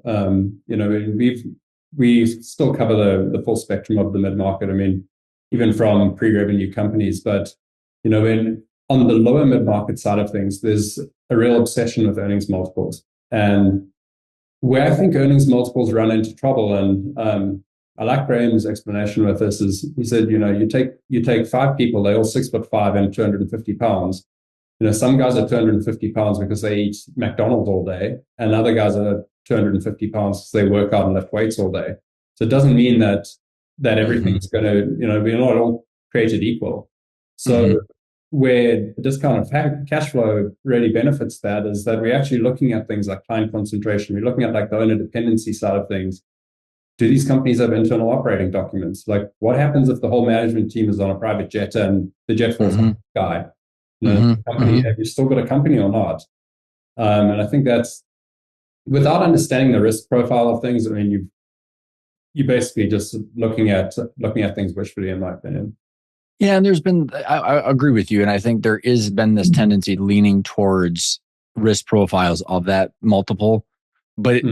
we still cover the full spectrum of the mid-market. I mean, even from pre-revenue companies, but on the lower mid-market side of things, there's a real obsession with earnings multiples. And where I think earnings multiples run into trouble, and I like Graham's explanation with this, is he said, you take 5 people, they're all 6'5" and 250 pounds. Some guys are 250 pounds because they eat McDonald's all day, and other guys are 250 pounds because they work out and lift weights all day. So it doesn't mean that everything's going to, we're not all created equal. So where discounted cash flow really benefits that is that we're actually looking at things like client concentration. We're looking at like the owner dependency side of things. Do these companies have internal operating documents? Like, what happens if the whole management team is on a private jet and the jet falls on the guy? Company, have you still got a company or not? And I think that's, without understanding the risk profile of things, I mean, you basically just looking at things wishfully, in my opinion. Yeah, and there's been, I agree with you, and I think there is been this tendency leaning towards risk profiles of that multiple, but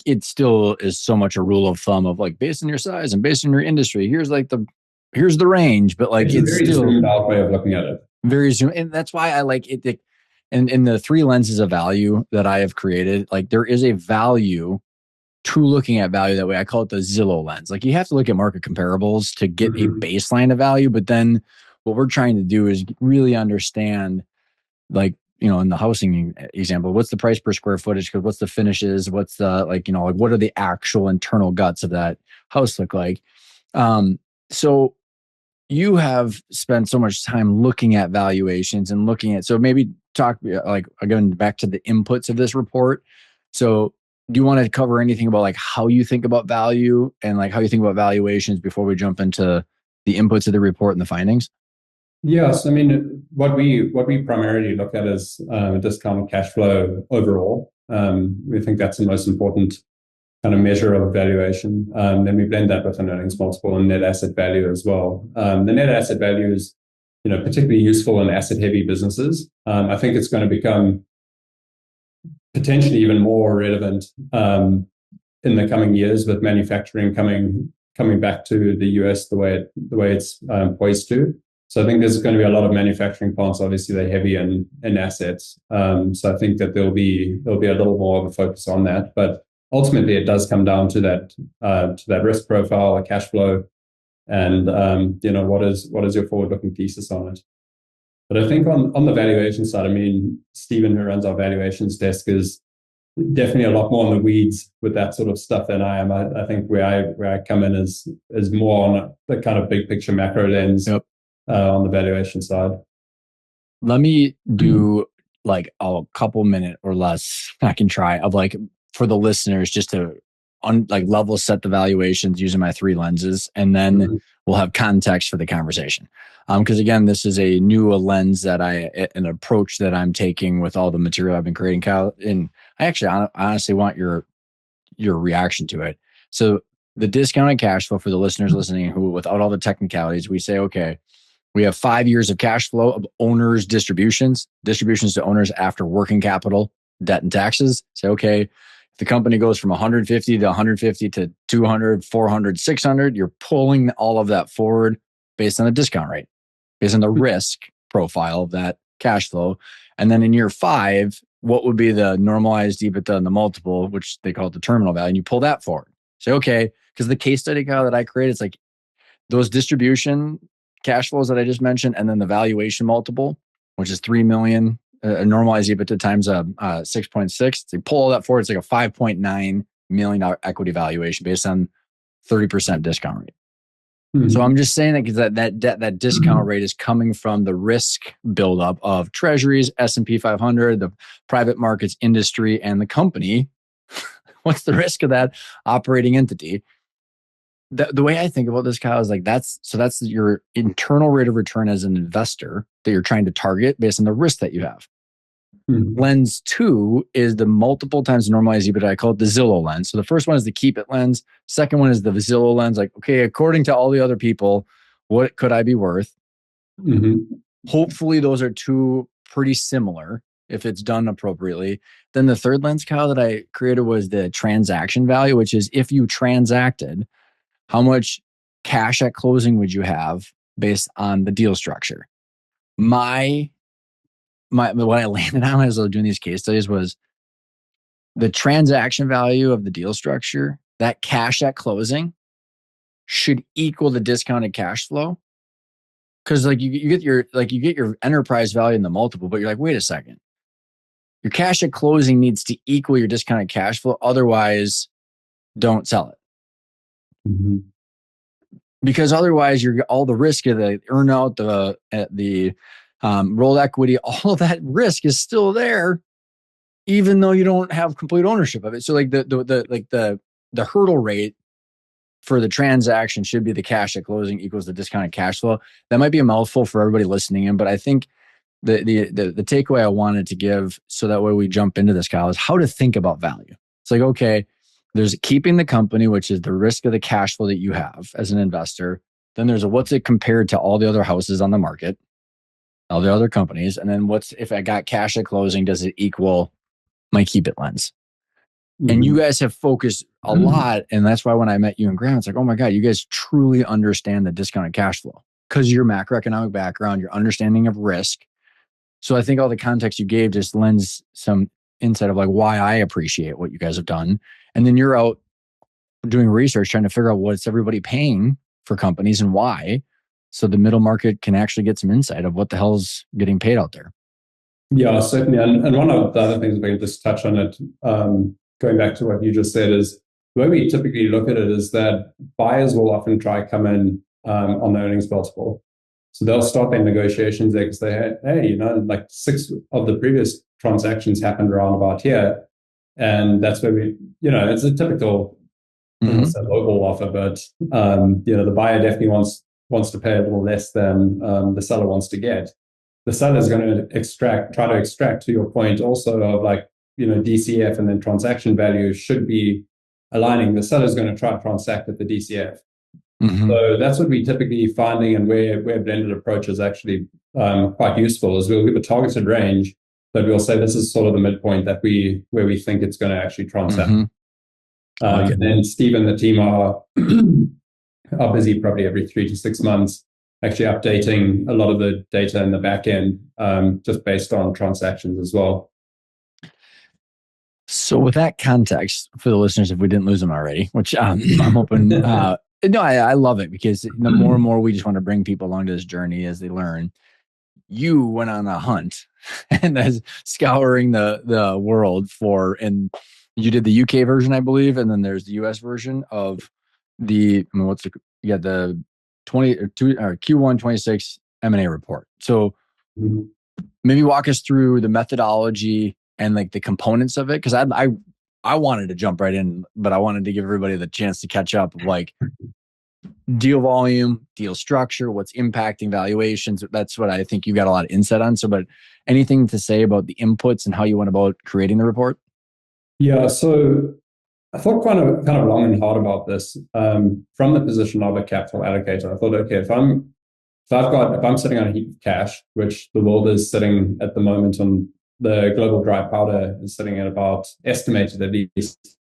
it still is so much a rule of thumb of like, based on your size and based on your industry, here's the range, but like it's very still zoomed out way of looking at it. Very zoom, and that's why I like it. And in the 3 lenses of value that I have created, like there is a value to looking at value that way. I call it the Zillow lens. Like you have to look at market comparables to get a baseline of value, but then what we're trying to do is really understand, like, in the housing example, what's the price per square footage? Because what's the finishes? What's the like what are the actual internal guts of that house look like? So you have spent so much time looking at valuations and so maybe talk like again back to the inputs of this report. So do you want to cover anything about like how you think about value and like how you think about valuations before we jump into the inputs of the report and the findings? Yes, I mean, what we primarily look at is discounted cash flow overall. We think that's the most important kind of measure of valuation. Then we blend that with an earnings multiple and net asset value as well. The net asset value is, particularly useful in asset-heavy businesses. I think it's going to become potentially even more relevant in the coming years with manufacturing coming back to the US the way it's poised to. So I think there's going to be a lot of manufacturing plants. Obviously, they're heavy in assets. So I think that there'll be a little more of a focus on that. But ultimately, it does come down to that risk profile, a cash flow, and what is your forward-looking thesis on it. But I think on the valuation side, I mean, Stephen, who runs our valuations desk, is definitely a lot more in the weeds with that sort of stuff than I am. I think where I come in is more on the kind of big picture macro lens. Yep. On the valuation side. Let me do like a couple minute or less. I can try of like for the listeners just to like level set the valuations using my 3 lenses, and then we'll have context for the conversation. Because again, this is a new lens that an approach that I'm taking with all the material I've been creating, Kyle. And I actually honestly want your reaction to it. So the discounted cash flow for the listeners listening who, without all the technicalities, we say, okay, we have 5 years of cash flow of owners' distributions to owners after working capital, debt, and taxes. Say, okay, if the company goes from 150 to 150 to 200, 400, 600, you're pulling all of that forward based on a discount rate, based on the risk profile of that cash flow. And then in year 5, what would be the normalized EBITDA and the multiple, which they call it the terminal value, and you pull that forward. Say, okay, because the case study, Kyle, that I created, it's like those distribution cash flows that I just mentioned, and then the valuation multiple, which is 3 million, a normalized EBITDA times 6.6. They pull all that forward. It's like a $5.9 million equity valuation based on 30% discount rate. So I'm just saying that discount rate is coming from the risk buildup of treasuries, S&P 500, the private markets industry, and the company. What's the risk of that operating entity? The way I think about this, Kyle, is like that's your internal rate of return as an investor that you're trying to target based on the risk that you have. Lens 2 is the multiple times normalized EBITDA. I call it the Zillow lens. So the first one is the keep it lens. Second one is the Zillow lens. Like, okay, according to all the other people, what could I be worth? Hopefully those are 2 pretty similar if it's done appropriately. Then the third lens, Kyle, that I created was the transaction value, which is if you transacted, how much cash at closing would you have based on the deal structure? What I landed on as I was doing these case studies was the transaction value of the deal structure, that cash at closing should equal the discounted cash flow. Because like you get your enterprise value in the multiple, but you're like, wait a second. Your cash at closing needs to equal your discounted cash flow. Otherwise, don't sell it. Because otherwise, you're all the risk of the earnout, the rolled equity, all of that risk is still there, even though you don't have complete ownership of it. So, like the hurdle rate for the transaction should be the cash at closing equals the discounted cash flow. That might be a mouthful for everybody listening in, but I think the takeaway I wanted to give, so that way we jump into this, Kyle, is how to think about value. It's like, okay, there's keeping the company, which is the risk of the cash flow that you have as an investor. Then there's what's it compared to all the other houses on the market, all the other companies. And then if I got cash at closing, does it equal my keep it lens? And you guys have focused a lot. And that's why when I met you and Graham, it's like, oh my God, you guys truly understand the discounted cash flow because your macroeconomic background, your understanding of risk. So I think all the context you gave just lends some insight of like why I appreciate what you guys have done. And then you're out doing research, trying to figure out what's everybody paying for companies and why. So the middle market can actually get some insight of what the hell's getting paid out there. Yeah, certainly. And one of the other things, if I can just touch on it, going back to what you just said, is the way we typically look at it is that buyers will often try to come in on the earnings multiple. So they'll start their negotiations there because hey, like 6 of the previous transactions happened around about here. And that's where it's a typical lowball offer, but the buyer definitely wants to pay a little less than the seller wants to get. The seller is going to try to extract, to your point, also of like, DCF and then transaction value should be aligning. The seller is going to try to transact at the DCF. So that's what we typically finding, and where blended approach is actually quite useful, is we'll give a targeted range, but we'll say this is sort of the midpoint where we think it's going to actually transact. And Steve and the team are busy probably every 3 to 6 months, actually updating a lot of the data in the back end, just based on transactions as well. So with that context for the listeners, if we didn't lose them already, which I'm hoping, no, I love it because the more and more we just want to bring people along to this journey as they learn. you went on a hunt and that's scouring the world for, and you did the UK version, I believe, and then there's the US version of the, I mean, the 22 or Q1 26 M&A report. So maybe walk us through the methodology and like the components of it, because I wanted to jump right in, but I wanted to give everybody the chance to catch up. Like deal volume, deal structure, what's impacting valuations. That's what I think you got a lot of insight on. So, but anything to say about the inputs and how you went about creating the report? Yeah, so I thought kind of long and hard about this from the position of a capital allocator. I thought, okay, if I'm sitting on a heap of cash, which the world is sitting at the moment on, the global dry powder is sitting at about, estimated at least,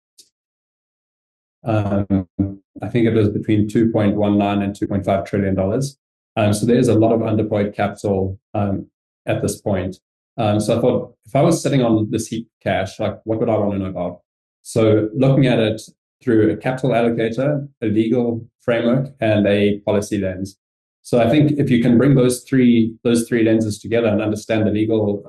I think it was between $2.19 and $2.5 trillion. So there's a lot of undeployed capital at this point. So I thought, if I was sitting on this heap of cash, like what would I want to know about? So looking at it through a capital allocator, a legal framework, and a policy lens. So I think if you can bring those three lenses together and understand the legal,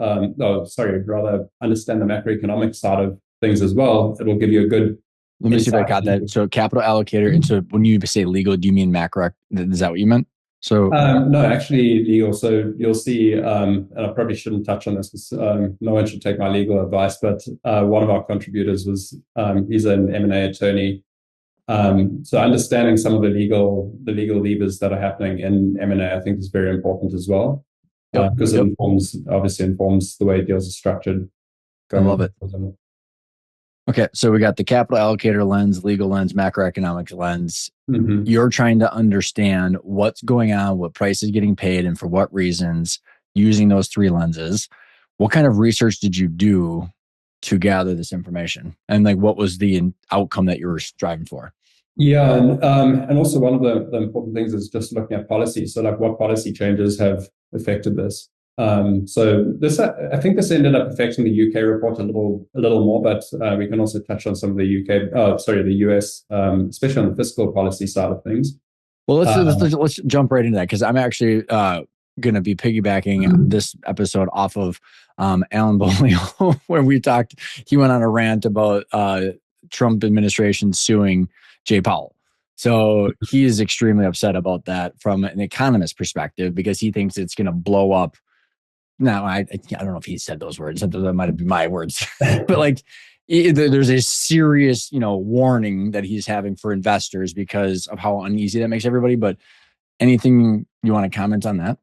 understand the macroeconomic side of things as well, it will give you a good. Let me see if I got that. So capital allocator. And so when you say legal, do you mean macro? Is that what you meant? So no, actually legal. So you'll see, and I probably shouldn't touch on this because no one should take my legal advice, but one of our contributors was, he's an M&A attorney. So understanding some of the legal levers that are happening in M&A, I think is very important as well, because it obviously informs the way deals are structured. I love it. Okay, so we got the capital allocator lens, legal lens, macroeconomic lens. Mm-hmm. You're trying to understand what's going on, what price is getting paid, and for what reasons, using those three lenses. What kind of research did you do to gather this information? And like, what was the outcome that you were striving for? Yeah, and also one of the important things is just looking at policy. So like, what policy changes have affected this? So this, I think this ended up affecting the UK report a little more, but we can also touch on some of the the US, especially on the fiscal policy side of things. Well, let's jump right into that, because I'm actually going to be piggybacking this episode off of Alan Beaulieu, where we talked. He went on a rant about Trump administration suing Jay Powell. So he is extremely upset about that from an economist perspective, because he thinks it's going to blow up. Now, I don't know if he said those words. That might have been my words. But like, there's a serious, warning that he's having for investors because of how uneasy that makes everybody. But anything you want to comment on that?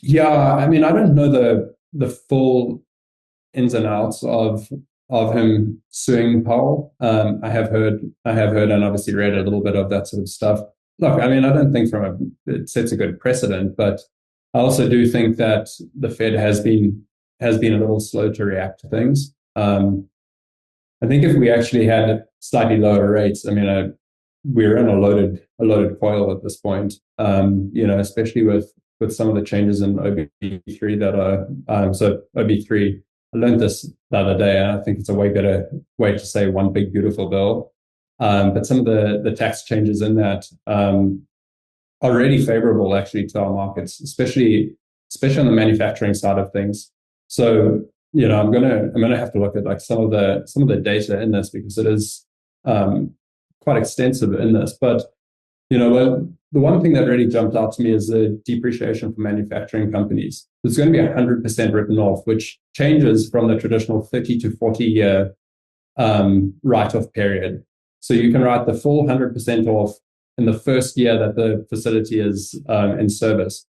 Yeah, I mean, I don't know the full ins and outs of him suing Powell. I have heard and obviously read a little bit of that sort of stuff. Look, I mean, I don't think it sets a good precedent, but I also do think that the Fed has been a little slow to react to things. I think if we actually had slightly lower rates, I mean, we're in a loaded coil at this point. Especially with some of the changes in OB3 that are so OB3. I learned this the other day, and I think it's a way better way to say one big beautiful bill. But some of the tax changes in that are really favorable actually to our markets, especially on the manufacturing side of things. So I'm gonna have to look at like some of the data in this, because it is quite extensive in this. But the one thing that really jumped out to me is the depreciation for manufacturing companies. It's going to be 100% written off, which changes from the traditional 30 to 40 year write-off period. So you can write the full 100% off in the first year that the facility is in service.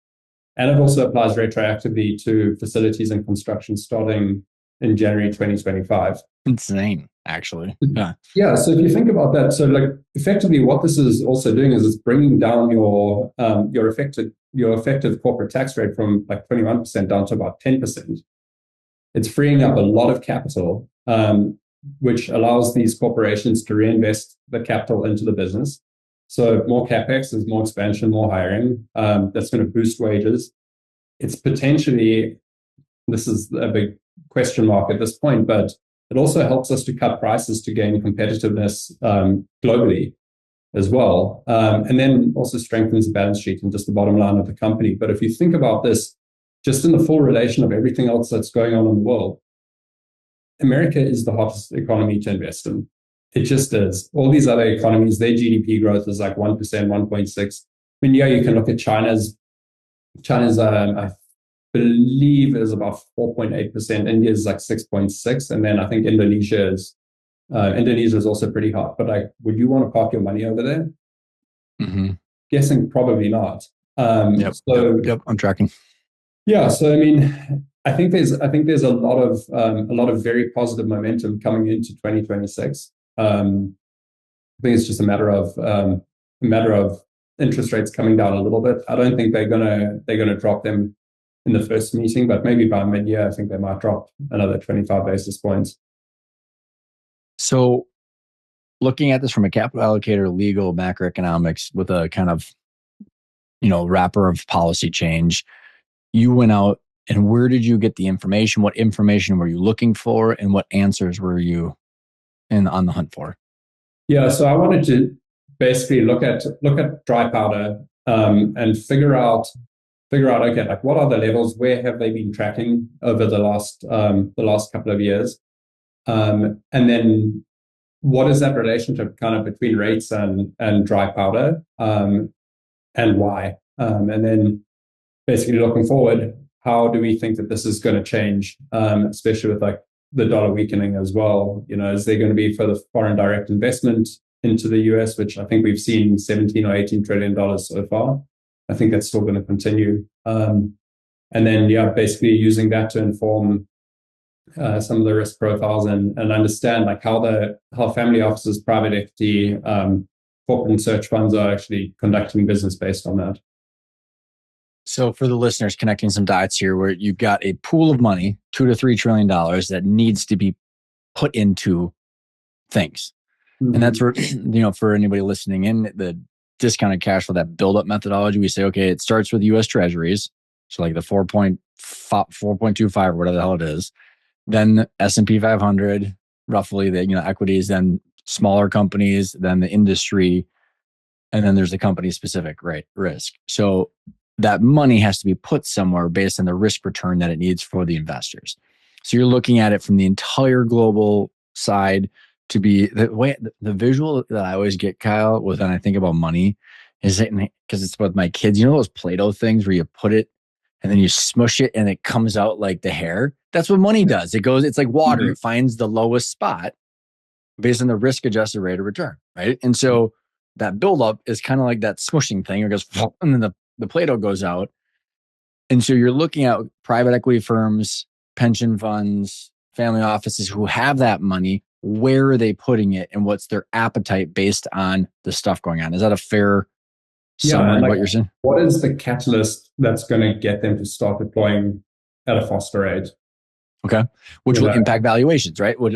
And it also applies retroactively to facilities and construction starting in January 2025. Insane, actually. Yeah. Yeah. So if you think about that, so like effectively what this is also doing is it's bringing down your effective corporate tax rate from like 21% down to about 10%. It's freeing up a lot of capital, which allows these corporations to reinvest the capital into the business. So more capex, there's more expansion, more hiring. That's going to boost wages. It's potentially, this is a big question mark at this point, but it also helps us to cut prices to gain competitiveness globally as well. And then also strengthens the balance sheet and just the bottom line of the company. But if you think about this just in the full relation of everything else that's going on in the world, America is the hottest economy to invest in. It just is. All these other economies, their GDP growth is like 1%, 1.6. I mean, yeah, you can look at China's, I believe is about 4.8%. India's like 6.6. And then I think Indonesia is also pretty hot. But like, would you want to park your money over there? Mm-hmm. Guessing probably not. Yep, I'm tracking. Yeah, so I mean, I think there's a lot of very positive momentum coming into 2026. I think it's just a matter of interest rates coming down a little bit. I don't think they're gonna drop them in the first meeting, but maybe by mid-year, I think they might drop another 25 basis points. So, looking at this from a capital allocator, legal, macroeconomics, with a kind of wrapper of policy change, you went out and where did you get the information? What information were you looking for, and what answers were you on the hunt for? Yeah, so I wanted to basically look at dry powder and figure out okay, like what are the levels? Where have they been tracking over the last couple of years? And then what is that relationship kind of between rates and dry powder, and why? And then basically looking forward, how do we think that this is going to change, especially with like the dollar weakening as well? Is there going to be further foreign direct investment into the US, which I think we've seen $17 or $18 trillion so far? I think that's still going to continue. And then, basically using that to inform some of the risk profiles and understand like how family offices, private equity, corporate and search funds are actually conducting business based on that. So for the listeners, connecting some dots here, where you've got a pool of money, $2 to $3 trillion, that needs to be put into things. Mm-hmm. And that's where, for anybody listening in, the discounted cash flow, that build-up methodology, we say, okay, it starts with U.S. Treasuries, so like the 4.25 or whatever the hell it is. Then S&P 500, roughly the equities, then smaller companies, then the industry, and then there's the company specific risk. So that money has to be put somewhere based on the risk return that it needs for the investors. So you're looking at it from the entire global side. To be the visual that I always get, Kyle, when I think about money, is it because it's with my kids. Those Play-Doh things where you put it and then you smush it and it comes out like the hair. That's what money does. It's like water. Mm-hmm. It finds the lowest spot based on the risk-adjusted rate of return, right? And so that buildup is kind of like that smushing thing. It goes, and then the Play-Doh goes out. And so you're looking at private equity firms, pension funds, family offices who have that money. Where are they putting it, and what's their appetite based on the stuff going on? Is that a fair summary of what you're saying? What is the catalyst that's going to get them to start deploying at a faster rate? Okay. Which will impact valuations, right? Would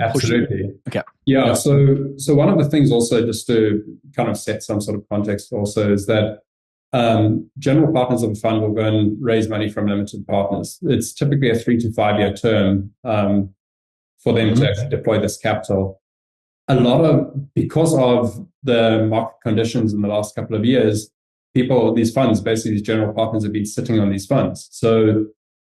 absolutely. Push. Okay. Yeah. So one of the things also, just to kind of set some sort of context also, is that general partners of a fund will go and raise money from limited partners. It's typically a 3 to 5 year term for them mm-hmm. to actually deploy this capital. Because of the market conditions in the last couple of years, these funds, basically these general partners, have been sitting on these funds. So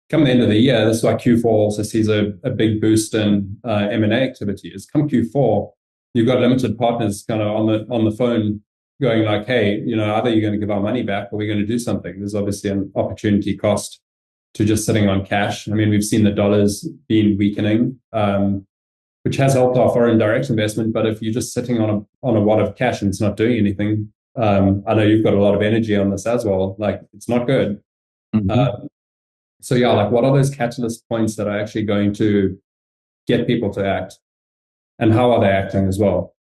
come the end of the year, this is why Q4 also sees a big boost in M&A activity. Is come Q4, you've got limited partners kind of on the phone going like, hey, either you're going to give our money back or we're going to do something. There's obviously an opportunity cost to just sitting on cash. I mean, we've seen the dollars been weakening, which has helped our foreign direct investment. But if you're just sitting on a wad of cash and it's not doing anything, I know you've got a lot of energy on this as well. Like, it's not good. Mm-hmm. So yeah, like what are those catalyst points that are actually going to get people to act, and how are they acting as well?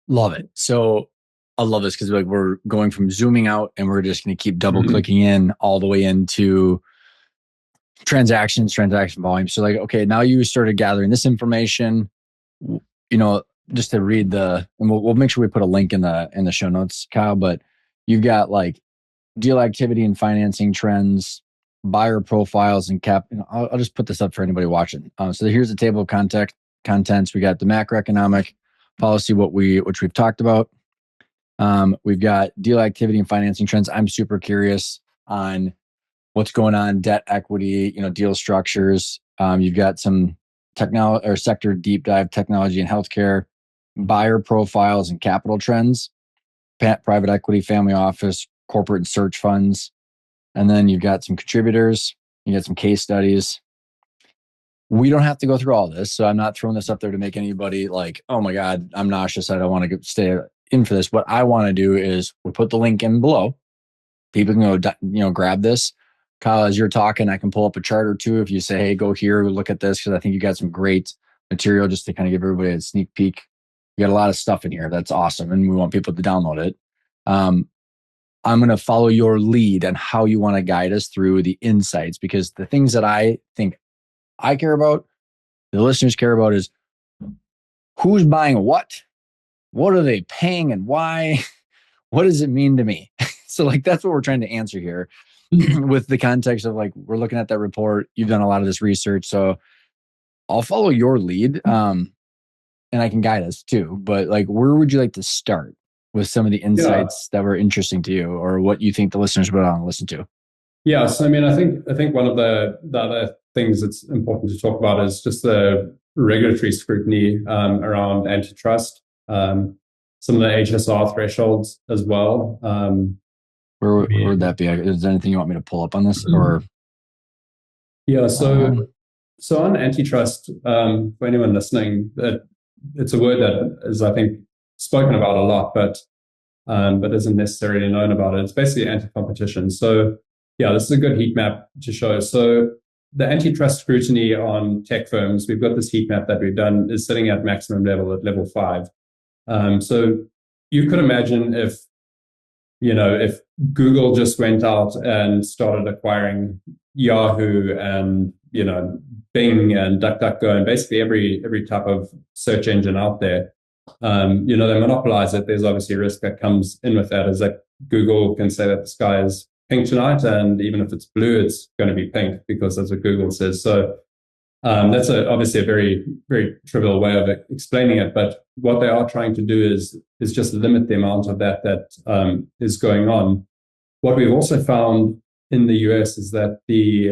Love it. So I love this because we're going from zooming out and we're just going to keep double clicking in all the way into transaction volume. So like, okay, now you started gathering this information, just to read and we'll make sure we put a link in the show notes, Kyle, but you've got like deal activity and financing trends, buyer profiles and cap. I'll just put this up for anybody watching. So here's the table of contents. We got the macroeconomic policy, which we've talked about. We've got deal activity and financing trends. I'm super curious. on what's going on, debt, equity, deal structures. You've got some technology or sector deep dive, technology and healthcare, buyer profiles and capital trends, private equity, family office, corporate and search funds. And then you've got some contributors, you got some case studies. We don't have to go through all this. So I'm not throwing this up there to make anybody like, oh my God, I'm nauseous. I don't want to stay in for this. What I want to do is we put the link in below. People can go, grab this. Kyle, as you're talking, I can pull up a chart or two. If you say, hey, go here, look at this, because I think you got some great material just to kind of give everybody a sneak peek. You got a lot of stuff in here. That's awesome. And we want people to download it. I'm going to follow your lead on how you want to guide us through the insights, because the things that I think I care about, the listeners care about, is who's buying what are they paying and why, what does it mean to me? So that's what we're trying to answer here with the context of we're looking at that report. You've done a lot of this research, so I'll follow your lead and I can guide us too. But where would you like to start with some of the insights that were interesting to you, or what you think the listeners would want to listen to? Yeah, so I think one of the other things that's important to talk about is just the regulatory scrutiny around antitrust, some of the HSR thresholds as well. Where would that be? Is there anything you want me to pull up on this, or? Yeah, so on antitrust, for anyone listening, it's a word that is, I think, spoken about a lot, but isn't necessarily known about it. It's basically anti-competition. So yeah, this is a good heat map to show. So the antitrust scrutiny on tech firms, we've got this heat map that we've done, is sitting at maximum level at level 5. So you could imagine if Google just went out and started acquiring Yahoo and Bing and DuckDuckGo and basically every type of search engine out there, they monopolize it. There's obviously a risk that comes in with that, is that Google can say that the sky is pink tonight, and even if it's blue, it's going to be pink because that's what Google says. So that's obviously a very, very trivial way of explaining it. But what they are trying to do is just limit the amount of that is going on. What we've also found in the US is that there's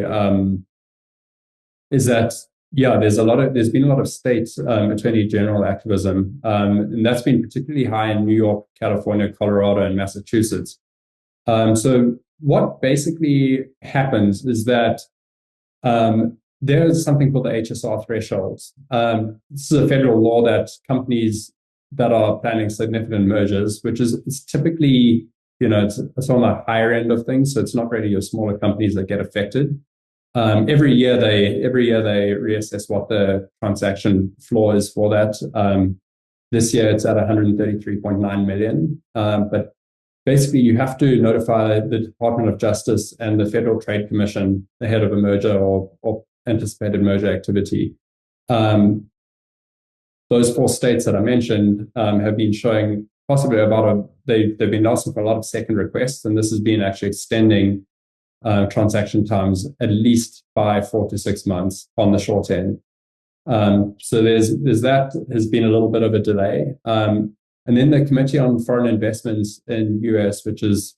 been a lot of state attorney general activism, and that's been particularly high in New York, California, Colorado, and Massachusetts. So what basically happens is that there's something called the HSR thresholds. This is a federal law that companies that are planning significant mergers, which is typically, it's on the higher end of things. So it's not really your smaller companies that get affected. Every year they reassess what the transaction floor is for that. This year it's at 133.9 million. But basically, you have to notify the Department of Justice and the Federal Trade Commission ahead of a merger or anticipated merger activity. Those 4 states that I mentioned have been showing possibly they've been asking for a lot of second requests, and this has been actually extending transaction times at least by 4 to 6 months on the short end. So there's that has been a little bit of a delay. And then the Committee on Foreign Investments in US, which is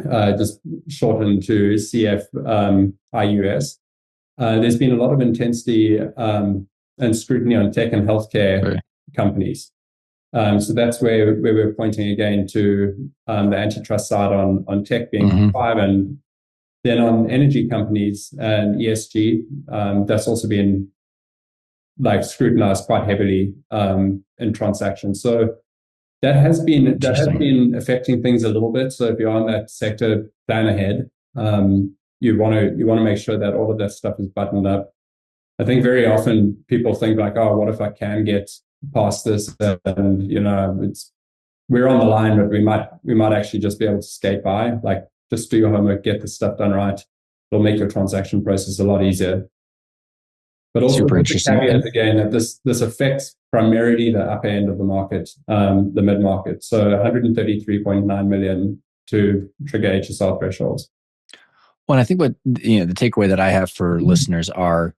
just shortened to CFIUS, there's been a lot of intensity and scrutiny on tech and healthcare companies. So that's where we're pointing again to the antitrust side on tech being 5, and then on energy companies and ESG, that's also been scrutinized quite heavily in transactions. So that has been affecting things a little bit. So if you're on that sector, plan ahead. You want to make sure that all of that stuff is buttoned up. I think very often people think oh, what if I can get past this? And we're on the line, but we might actually just be able to skate by. Just do your homework, get the stuff done right. It'll make your transaction process a lot easier. But also super interesting. Caveat again that this affects primarily the upper end of the market, the mid market. So 133.9 million to trigger HSR thresholds. Well, I think what the takeaway that I have for listeners are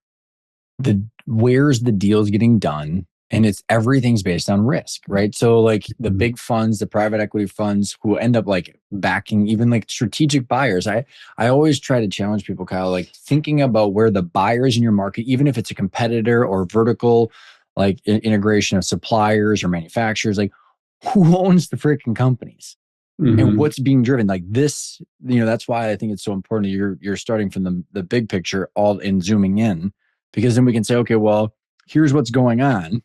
where's the deals getting done, And everything's based on risk, right? So like the big funds, the private equity funds who end up like backing even like strategic buyers. I always try to challenge people, Kyle, like thinking about where the buyers in your market, even if it's a competitor or vertical, like integration of suppliers or manufacturers, like who owns the freaking companies and what's being driven like this, that's why I think it's so important that you're starting from the big picture all in zooming in, because then we can say, okay, well, here's what's going on.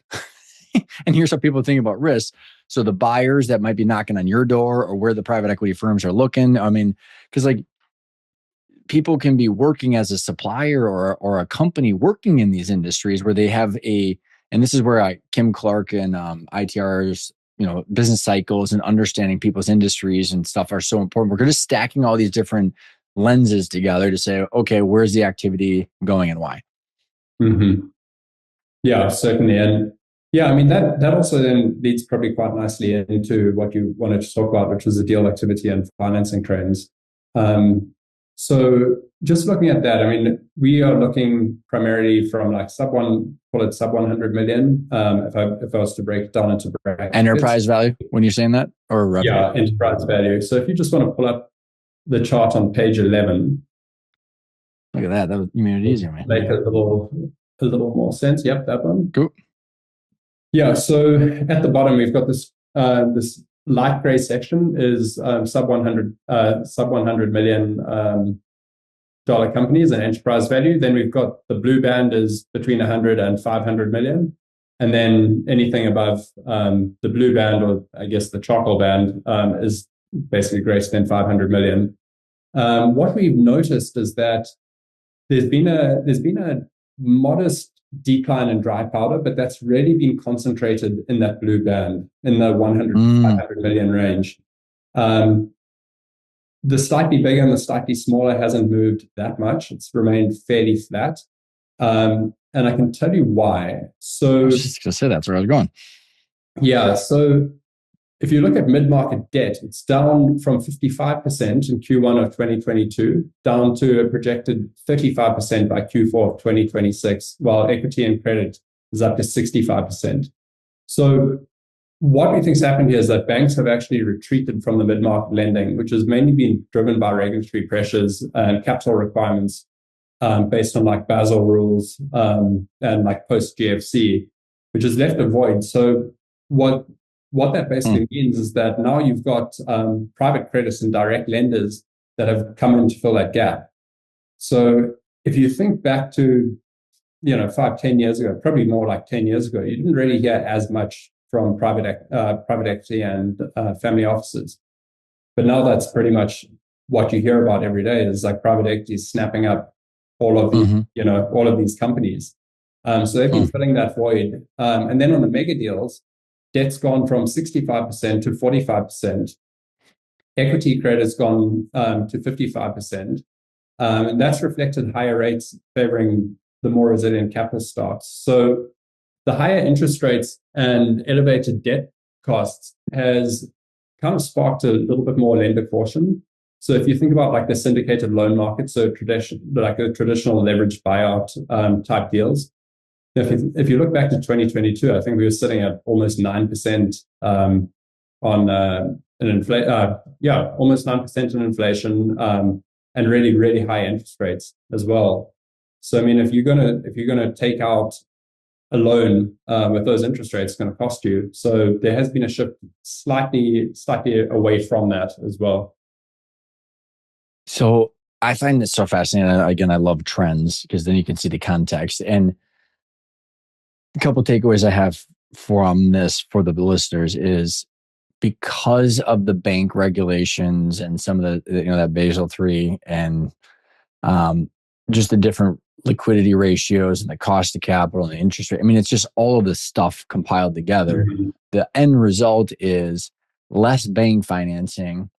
And here's how people think about risk. So the buyers that might be knocking on your door or where the private equity firms are looking. I mean, because like people can be working as a supplier or a company working in these industries where they have and this is where Kim Clark and ITR's, business cycles and understanding people's industries and stuff are so important. We're just stacking all these different lenses together to say, okay, where's the activity going and why? Yeah, certainly. And yeah, I mean, that also then leads probably quite nicely into what you wanted to talk about, which was the deal activity and financing trends. So just looking at that, I mean, we are looking primarily from like sub 100 million. If I was to break it down into brackets. Enterprise value when you're saying that, or revenue? Yeah, enterprise value. So if you just want to pull up the chart on page 11. Look at that. You made it easier, man. Make a little more sense. Yep, that one. Cool. Yeah, so at the bottom we've got this light gray section is sub 100 million dollar companies and enterprise value. Then we've got the blue band is between 100 and 500 million, and then anything above the blue band, or I guess the charcoal band, is basically greater than 500 million. What we've noticed is that there's been a modest decline in dry powder, but that's really been concentrated in that blue band, in the 100 to 500 million range. The slightly bigger and the slightly smaller hasn't moved that much. It's remained fairly flat. And I can tell you why. So I was just going to say that's where I was going. Yeah. So if you look at mid-market debt, it's down from 55% in Q1 of 2022 down to a projected 35% by Q4 of 2026, while equity and credit is up to 65%. So what we think has happened here is that banks have actually retreated from the mid-market lending, which has mainly been driven by regulatory pressures and capital requirements based on like Basel rules and like post-GFC, which has left a void. So what that basically means is that now you've got private credits and direct lenders that have come in to fill that gap. So if you think back to, 5-10 years ago, probably more like 10 years ago, you didn't really hear as much from private equity and family offices. But now that's pretty much what you hear about every day is like private equity is snapping up all of these, all of these companies. So they've been filling that void. And then on the mega deals, debt's gone from 65% to 45%. Equity credit's gone to 55%. And that's reflected higher rates favoring the more resilient capital stocks. So the higher interest rates and elevated debt costs has kind of sparked a little bit more lender caution. So if you think about like the syndicated loan market, so like a traditional leveraged buyout type deals, if you look back to 2022, I think we were sitting at almost 9% on almost 9% in inflation, and really, really high interest rates as well. So I mean, if you're gonna take out a loan with those interest rates, it's going to cost you. So there has been a shift slightly away from that as well. So I find this so fascinating. Again, I love trends because then you can see the context. And a couple of takeaways I have from this for the listeners is because of the bank regulations and some of the, that Basel III and just the different liquidity ratios and the cost of capital and the interest rate. I mean, it's just all of this stuff compiled together. Mm-hmm. The end result is less bank financing,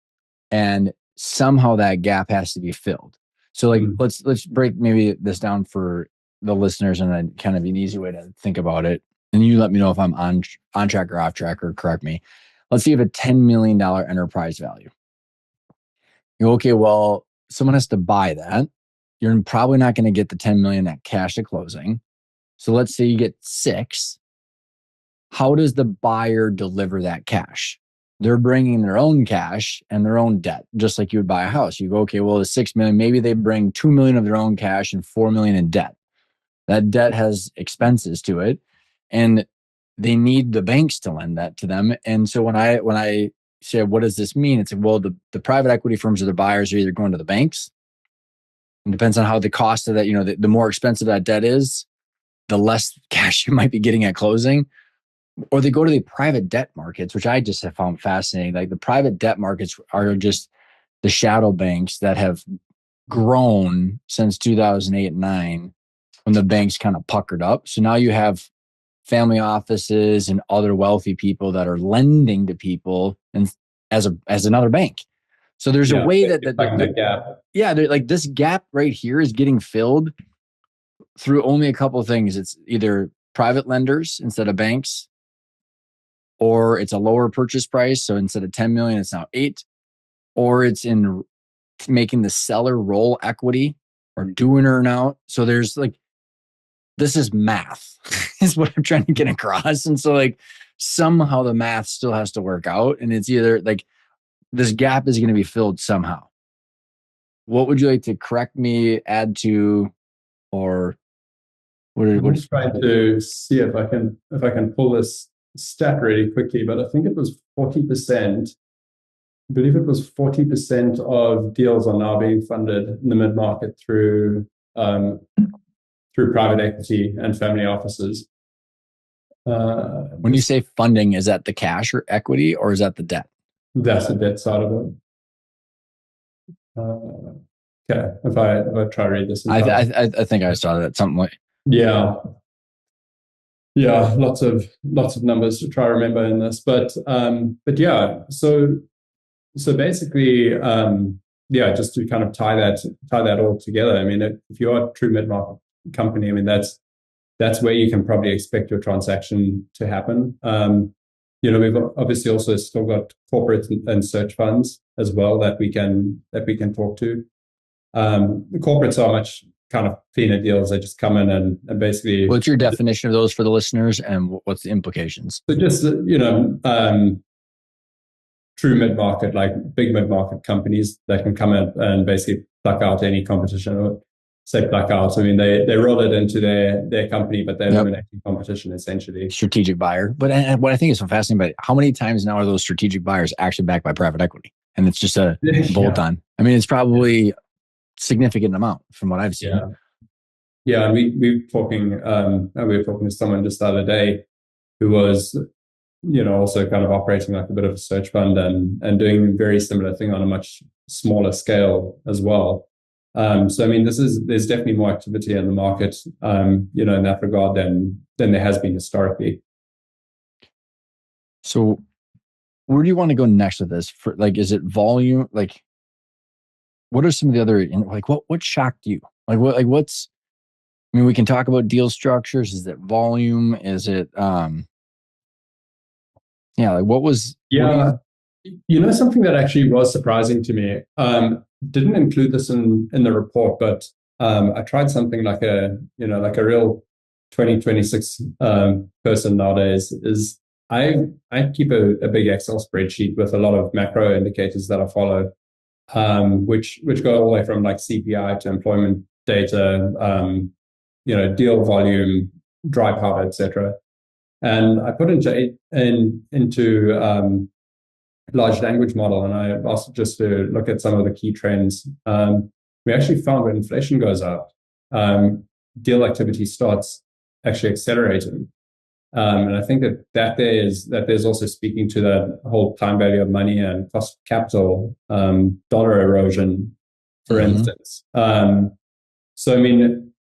and somehow that gap has to be filled. So like, let's break maybe this down for the listeners and then kind of an easy way to think about it. And you let me know if I'm on track or off track, or correct me. Let's say you have a $10 million enterprise value. You go, okay, well, someone has to buy that. You're probably not going to get the 10 million at cash at closing. So let's say you get 6. how does the buyer deliver that cash? They're bringing their own cash and their own debt, just like you would buy a house. You go, okay, well, the 6 million, maybe they bring 2 million of their own cash and 4 million in debt. That debt has expenses to it, and they need the banks to lend that to them. And so when I say, what does this mean? It's like, well, the private equity firms or the buyers are either going to the banks. It depends on how the cost of that, the more expensive that debt is, the less cash you might be getting at closing. Or they go to the private debt markets, which I just have found fascinating. Like the private debt markets are just the shadow banks that have grown since 2008 and 9 when the banks kind of puckered up. So now you have family offices and other wealthy people that are lending to people and as another bank. So there's a way that gap. Yeah, like this gap right here is getting filled through only a couple of things. It's either private lenders instead of banks, or it's a lower purchase price. So instead of 10 million, it's now 8, or it's in making the seller roll equity or do an earn out. So there's like, this is math is what I'm trying to get across. And so like somehow the math still has to work out. And it's either like this gap is going to be filled somehow. What would you like to correct me, add to, or I'm just trying to see if I can pull this stat really quickly, but I think it was 40%. I believe it was 40% of deals are now being funded in the mid-market through private equity and family offices. When you say funding, is that the cash or equity, or is that the debt? That's the debt side of it. Okay, if I try to read this, I think I saw that something like yeah, lots of numbers to try to remember in this, but yeah, so basically, just to kind of tie that all together. I mean, if you're a true mid-market company, I mean that's where you can probably expect your transaction to happen. We've obviously also still got corporate and search funds as well that we can talk to. The corporates are much kind of cleaner deals. They just come in and basically. What's your definition of those for the listeners, and what's the implications? So just true mid-market, like big mid-market companies that can come in and basically pluck out any competition, or say pluck out. I mean, they roll it into their company, but they eliminate competition essentially. Strategic buyer. But what I think is so fascinating about it, how many times now are those strategic buyers actually backed by private equity? And it's just a bolt-on. I mean, it's probably significant amount from what I've seen. Yeah, and we were talking to someone just the other day who was, also kind of operating like a bit of a search fund and doing a very similar thing on a much smaller scale as well. So I mean, there's definitely more activity in the market, in that regard than there has been historically. So where do you want to go next with this? For like, is it volume? Like, what are some of the other, like, what shocked you? I mean, we can talk about deal structures. Is it volume? Is it, like what was? Yeah. Something that actually was surprising to me, didn't include this in the report, but I tried something like a real 2026 person nowadays is I keep a big Excel spreadsheet with a lot of macro indicators that I follow, which go all the way from like CPI to employment data, deal volume, dry powder, etc. And I put into large language model, and I asked just to look at some of the key trends. We actually found when inflation goes up, deal activity starts actually accelerating. And I think that there's also speaking to that whole time value of money and cost of capital, dollar erosion, for instance. So I mean,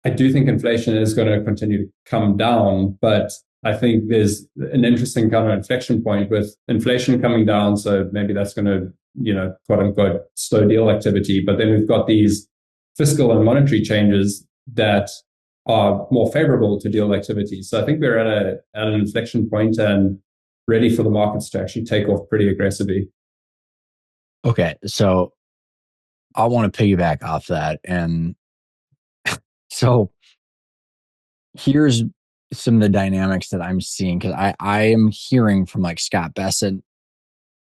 I do think inflation is going to continue to come down, but I think there's an interesting kind of inflection point with inflation coming down. So maybe that's going to, quote unquote, slow deal activity. But then we've got these fiscal and monetary changes that are more favorable to deal activity. So I think we're at an inflection point and ready for the markets to actually take off pretty aggressively. Okay. So I want to piggyback off that. And so here's some of the dynamics that I'm seeing, because I am hearing from like Scott Bessent,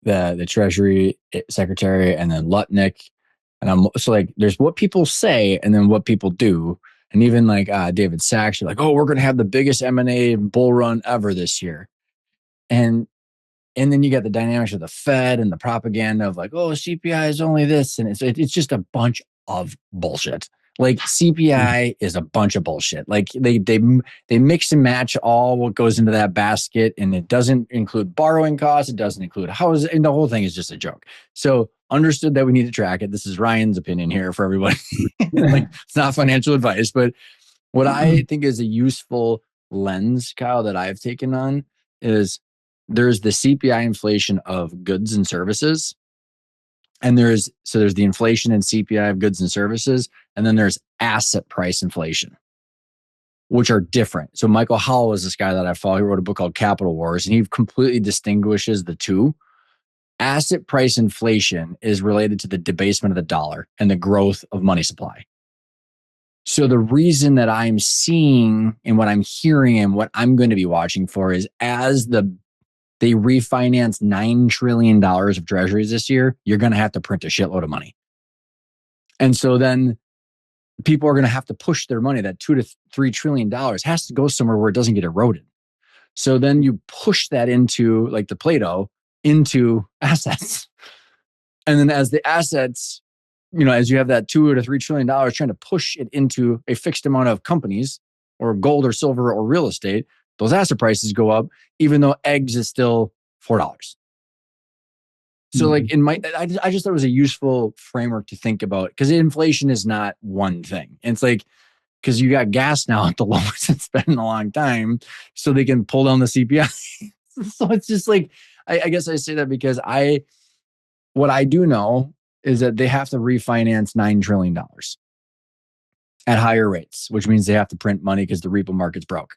the Treasury Secretary, and then Lutnick. And I'm so like, there's what people say and then what people do. And even like David Sachs, you're like, oh, we're going to have the biggest M&A bull run ever this year. And then you got the dynamics of the Fed and the propaganda of like, oh, CPI is only this. And it's just a bunch of bullshit. Like CPI is a bunch of bullshit. Like they mix and match all what goes into that basket, and it doesn't include borrowing costs. It doesn't include housing, and the whole thing is just a joke. So understood that we need to track it. This is Ryan's opinion here for everybody. Like it's not financial advice, but what I think is a useful lens, Kyle, that I've taken on is there's the CPI inflation of goods and services. And there's the inflation in CPI of goods and services. And then there's asset price inflation, which are different. So Michael Howell is this guy that I follow. He wrote a book called Capital Wars, and he completely distinguishes the two. Asset price inflation is related to the debasement of the dollar and the growth of money supply. So the reason that I'm seeing and what I'm hearing and what I'm going to be watching for is as they refinance $9 trillion of treasuries this year, you're going to have to print a shitload of money. And so then people are going to have to push their money. That $2 to $3 trillion has to go somewhere where it doesn't get eroded. So then you push that into like the Play-Doh into assets. And then as the assets, as you have that $2 to $3 trillion trying to push it into a fixed amount of companies or gold or silver or real estate, those asset prices go up, even though eggs is still $4. So like I just thought it was a useful framework to think about, because inflation is not one thing. And it's like, because you got gas now at the lowest it's been in a long time, so they can pull down the CPI. So it's just like, I guess I say that because what I do know is that they have to refinance $9 trillion at higher rates, which means they have to print money because the repo market's broke.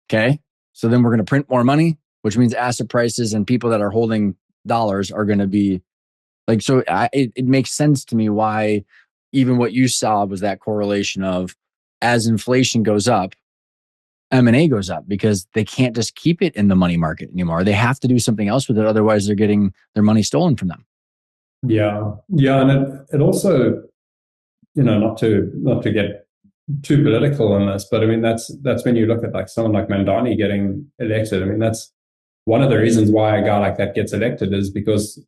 Okay. So then we're going to print more money, which means asset prices and people that are holding dollars are going to be like, so it makes sense to me why even what you saw was that correlation of as inflation goes up, M&A goes up, because they can't just keep it in the money market anymore. They have to do something else with it. Otherwise they're getting their money stolen from them. Yeah. Yeah. And it also, not to get too political on this, but I mean, that's when you look at like someone like Mandani getting elected. I mean, that's one of the reasons why a guy like that gets elected, is because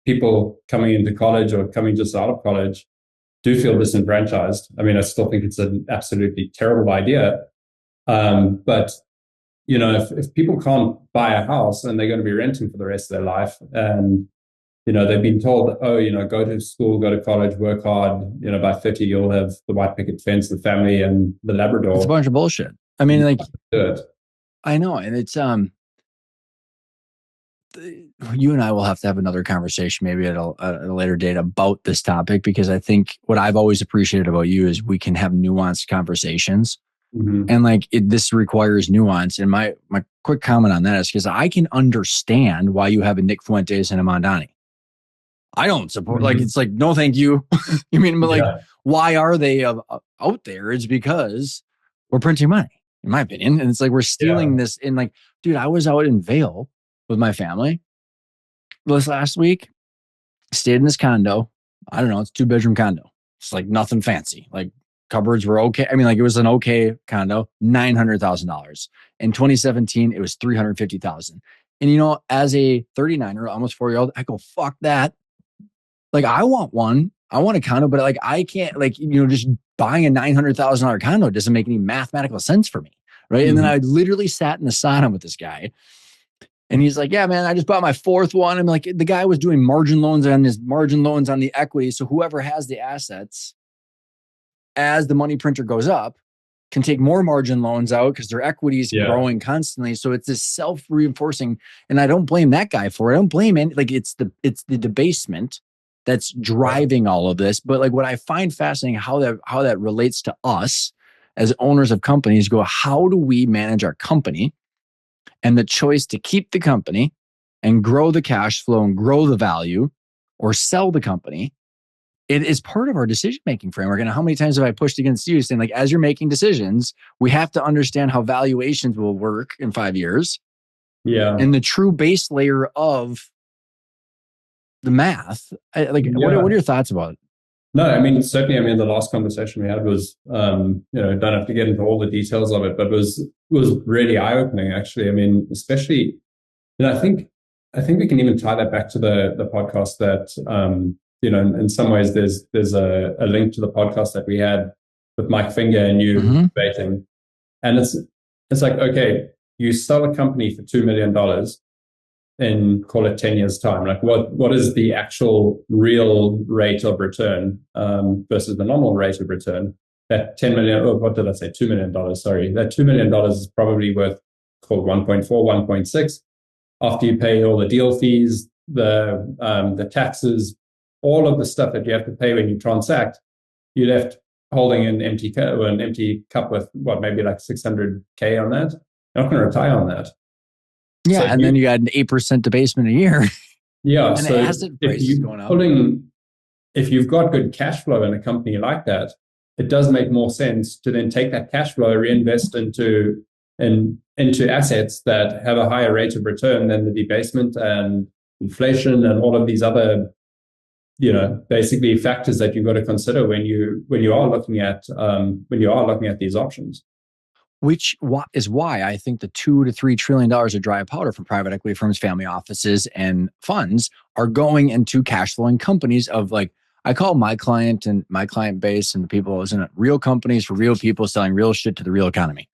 people coming into college or coming just out of college do feel disenfranchised. I mean, I still think it's an absolutely terrible idea. But if people can't buy a house and they're going to be renting for the rest of their life, and they've been told, go to school, go to college, work hard. By 30, you'll have the white picket fence, the family, and the Labrador. It's a bunch of bullshit. I mean, like, good. I know. And it's, you and I will have to have another conversation maybe at a later date about this topic, because I think what I've always appreciated about you is we can have nuanced conversations. Mm-hmm. And like this requires nuance. And my quick comment on that is because I can understand why you have a Nick Fuentes and a Mandani. I don't support, like, it's like, no, thank you. You mean, but like, why are they out there? It's because we're printing money, in my opinion. And it's like, we're stealing this. And like, dude, I was out in Vail with my family this last week, stayed in this condo. I don't know, it's a 2-bedroom condo. It's like nothing fancy. Like cupboards were okay. I mean, like it was an okay condo, $900,000. In 2017, it was $350,000. And as a 39-year-old, almost 4-year-old, I go, fuck that. Like, I want one. I want a condo, but like, I can't, like, just buying a $900,000 condo doesn't make any mathematical sense for me. Right. Mm-hmm. And then I literally sat in the sauna with this guy, and he's like, yeah, man, I just bought my 4th one. I'm like, the guy was doing margin loans on the equity. So whoever has the assets, as the money printer goes up, can take more margin loans out because their equity is growing constantly. So it's this self-reinforcing, and I don't blame that guy for it. I don't blame it. Like it's the debasement that's driving all of this. But like what I find fascinating, how that relates to us as owners of companies, how do we manage our company and the choice to keep the company and grow the cash flow and grow the value, or sell the company it is part of our decision-making framework. And how many times have I pushed against you saying, like, as you're making decisions, we have to understand how valuations will work in 5 years. Yeah. And the true base layer of the math. What are your thoughts about it? No, I mean, certainly, I mean, the last conversation we had was, don't have to get into all the details of it, but was really eye-opening, actually. I mean, especially, I think we can even tie that back to the podcast that, in some ways there's a link to the podcast that we had with Mike Finger and you debating. And it's like, okay, you sell a company for $2 million in, call it 10 years time. Like what is the actual real rate of return versus the normal rate of return? That 10 million, or what did I say? $2 million, sorry. That $2 million is probably worth, called 1.4, 1.6. After you pay all the deal fees, the taxes, all of the stuff that you have to pay when you transact, you're left holding an empty cup with maybe like 600K on that. You're not going to retire on that. Yeah, so then you got an 8% debasement a year. Yeah, and so asset prices going up. If you've got good cash flow in a company like that, it does make more sense to then take that cash flow, reinvest into assets that have a higher rate of return than the debasement and inflation and all of these other, basically factors that you've got to consider when you are looking at these options. Which is why I think the $2 to $3 trillion of dry powder from private equity firms, family offices, and funds are going into cash flowing companies of, like, I call my client and my client base and the people isn't it real companies for real people selling real shit to the real economy.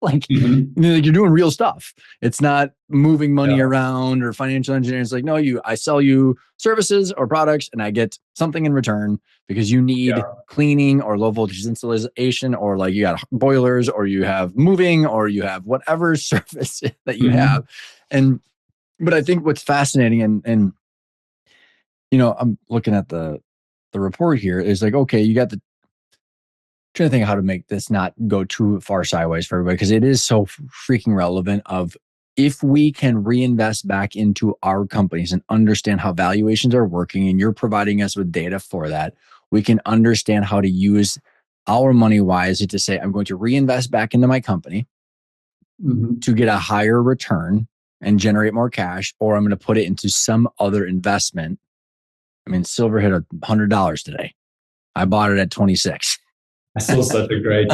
Like, you're doing real stuff. It's not moving money around or financial engineering. It's like, no, I sell you services or products and I get something in return because you need cleaning or low voltage installation, or like you got boilers, or you have moving, or you have whatever service that you have. But I think what's fascinating and I'm looking at the report here is like, okay, you got trying to think of how to make this not go too far sideways for everybody, because it is so freaking relevant of if we can reinvest back into our companies and understand how valuations are working, and you're providing us with data for that, we can understand how to use our money wisely to say, I'm going to reinvest back into my company to get a higher return and generate more cash, or I'm going to put it into some other investment. I mean, silver hit $100 today. I bought it at 26. I saw such a great,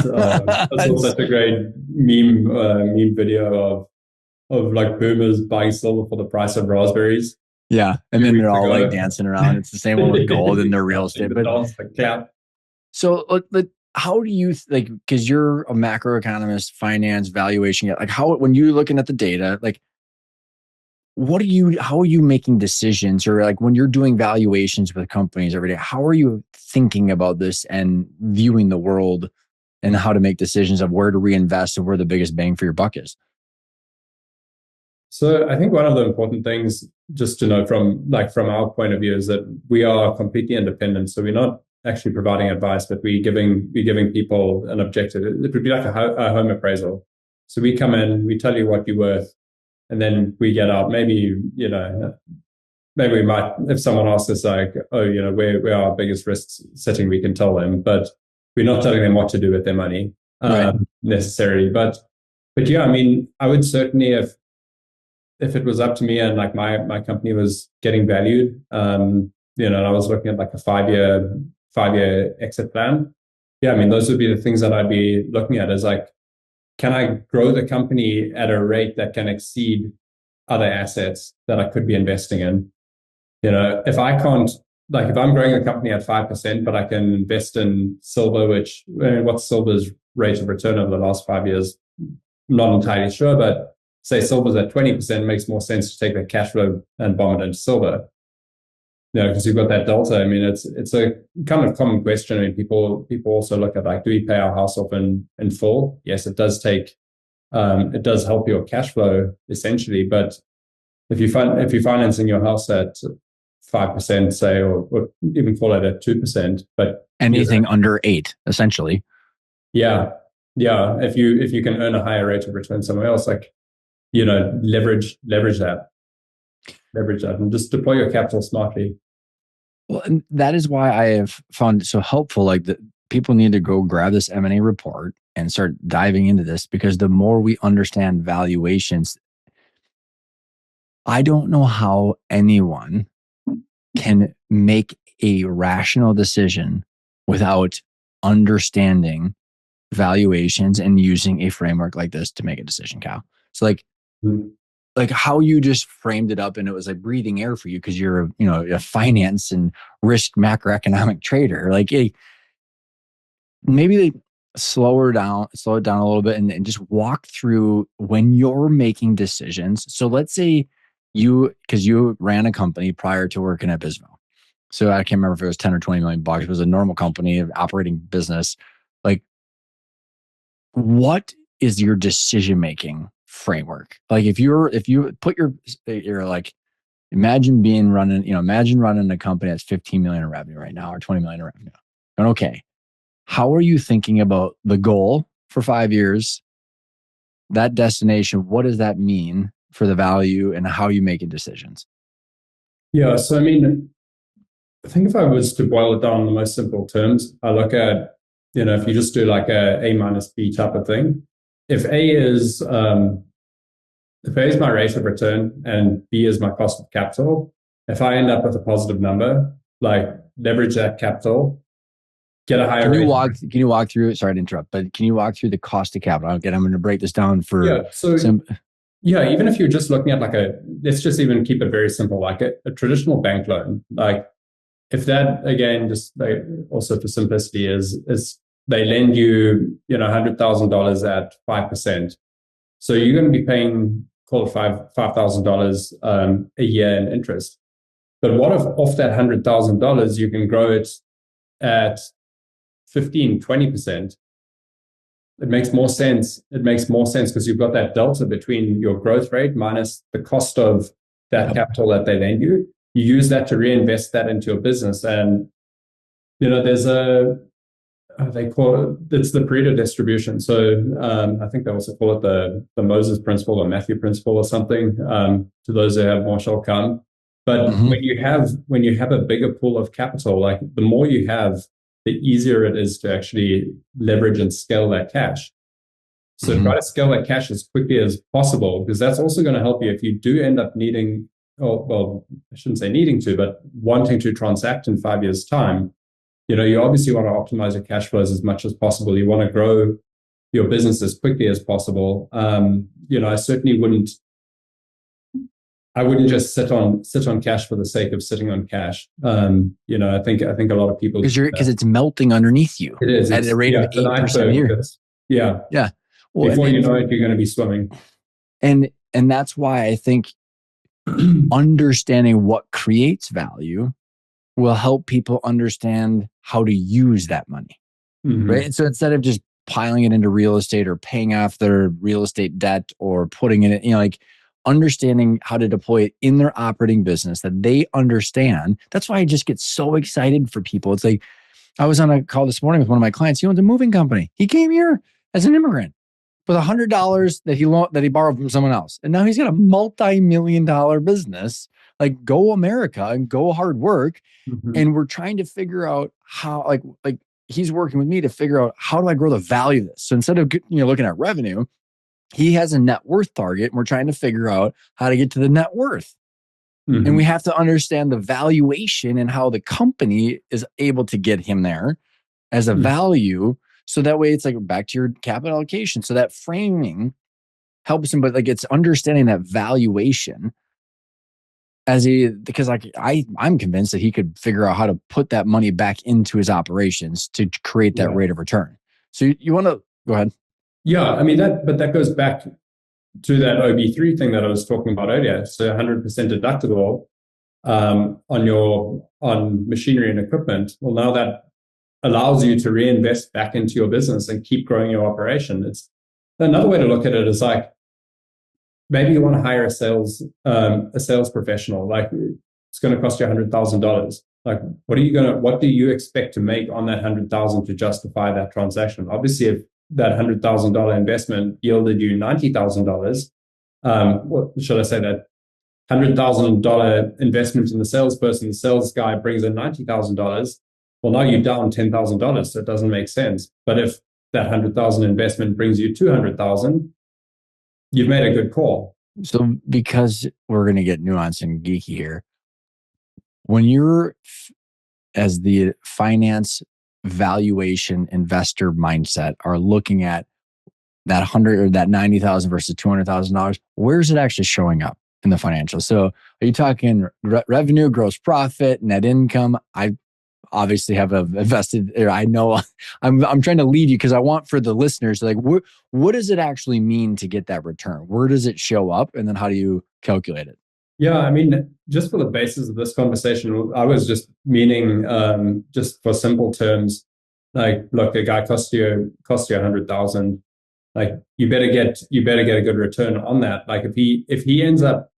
meme video of like boomers buying silver for the price of raspberries. Yeah, and then they're all like dancing around. It's the same one with gold and their real estate. So, how do you because you're a macroeconomist, finance, valuation, like when you're looking at the data, like how are you making decisions, or like when you're doing valuations with companies every day, how are you thinking about this and viewing the world and how to make decisions of where to reinvest and where the biggest bang for your buck is? So I think one of the important things just to know from our point of view is that we are completely independent. So we're not actually providing advice, but we're giving people an objective. It would be like a home appraisal. So we come in, we tell you what you're worth, and then we get out. Maybe we might, if someone asks us like, where our biggest risks sitting, we can tell them, but we're not telling them what to do with their money necessarily. But yeah, I mean, I would certainly, if it was up to me and like my company was getting valued, and I was looking at like a five-year exit plan. Yeah, I mean, those would be the things that I'd be looking at, is like, can I grow the company at a rate that can exceed other assets that I could be investing in? If I can't, like if I'm growing a company at 5%, but I can invest in silver, what's silver's rate of return over the last 5 years? I'm not entirely sure, but say silver's at 20%, makes more sense to take that cash flow and bomb it into silver. Because you've got that delta. I mean, it's a kind of common question. I mean, people also look at like, do we pay our house off in full? Yes, it does take, it does help your cash flow essentially. But if you're financing your house at 5%, say, or even call it at 2%, but anything under 8, essentially. Yeah. If you can earn a higher rate of return somewhere else, like, leverage that, and just deploy your capital smartly. Well, and that is why I have found it so helpful. Like the people need to go grab this M&A report and start diving into this, because the more we understand valuations, I don't know how anyone can make a rational decision without understanding valuations and using a framework like this to make a decision, Cal. So like how you just framed it up, and it was like breathing air for you because you're a finance and risk macroeconomic trader. Like, hey, maybe they slow it down a little bit, and just walk through when you're making decisions. So let's say because you ran a company prior to working at Bismo. So I can't remember if it was 10 or 20 million bucks. It was a normal company, operating business. Like, what is your decision-making framework? Like if you put you're like, imagine running a company that's 15 million in revenue right now, or 20 million in revenue. And okay, how are you thinking about the goal for 5 years, that destination? What does that mean for the value and how you making decisions? Yeah. So, I mean, I think if I was to boil it down in the most simple terms, I look at, if you just do like A minus B type of thing, if A is my rate of return and B is my cost of capital, if I end up with a positive number, like leverage that capital, get a higher rate. Can you walk through, sorry to interrupt, but can you walk through the cost of capital? Again, I'm going to break this down for even if you're just looking at let's just even keep it very simple, like a traditional bank loan, like if that, again, just also for simplicity is they lend you, $100,000 at 5%. So you're going to be paying, call it $5,000 a year in interest. But what if off that $100,000, you can grow it at 15, 20%? It makes more sense. It makes more sense because you've got that delta between your growth rate minus the cost of that capital that they lend you. You use that to reinvest that into your business. And, there's they call it, it's the Pareto distribution. So I think they also call it the Moses principle or Matthew principle or something. To those who have more shall come. But when you have a bigger pool of capital, like the more you have, the easier it is to actually leverage and scale that cash. So try to scale that cash as quickly as possible, because that's also going to help you if you do end up needing, well, I shouldn't say needing to, but wanting to transact in 5 years' time. You obviously want to optimize your cash flows as much as possible. You want to grow your business as quickly as possible. I certainly wouldn't just sit on cash for the sake of sitting on cash. I think a lot of people, because it's melting underneath you. It is at a rate of 8% a year. Yeah. Well, before you know it, you're going to be swimming. And that's why I think understanding what creates value will help people understand how to use that money, right? And so instead of just piling it into real estate or paying off their real estate debt or putting it in, understanding how to deploy it in their operating business that they understand. That's why I just get so excited for people. It's like, I was on a call this morning with one of my clients. He owns a moving company. He came here as an immigrant with $100 that he borrowed from someone else. And now he's got a multi-million-dollar business. Like, go America and go hard work. And we're trying to figure out how, like he's working with me to figure out, how do I grow the value of this? So instead of looking at revenue, he has a net worth target, and we're trying to figure out how to get to the net worth. And we have to understand the valuation and how the company is able to get him there as a value. So that way it's like back to your capital allocation. So that framing helps him, but it's understanding that valuation because I'm convinced that he could figure out how to put that money back into his operations to create that rate of return. So you want to go ahead. Yeah. I mean, that goes back to that OB3 thing that I was talking about earlier. So 100% deductible on machinery and equipment. Well, now that allows you to reinvest back into your business and keep growing your operation. It's another way to look at it is like, maybe you want to hire a sales professional. Like, it's going to cost you $100,000. Like, what do you expect to make on that $100,000 to justify that transaction? Obviously, if that $100,000 investment yielded you $90,000, what should I say, that $100,000 investment in the salesperson, the sales guy brings in $90,000. Well, now you're down $10,000, so it doesn't make sense. But if that 100,000 investment brings you 200,000, you've made a good call. So because we're going to get nuanced and geeky here, when you're as the finance valuation investor mindset are looking at that 100 or that 90,000 versus $200,000, where's it actually showing up in the financials? So are you talking revenue, gross profit, net income? I obviously have a invested, or I know I'm trying to lead you because I want for the listeners, like, what does it actually mean to get that return? Where does it show up? And then how do you calculate it? Yeah, I mean, just for the basis of this conversation, I was just meaning, just for simple terms, like, look, a guy costs you 100,000. Like, you better get a good return on that. Like, if he ends up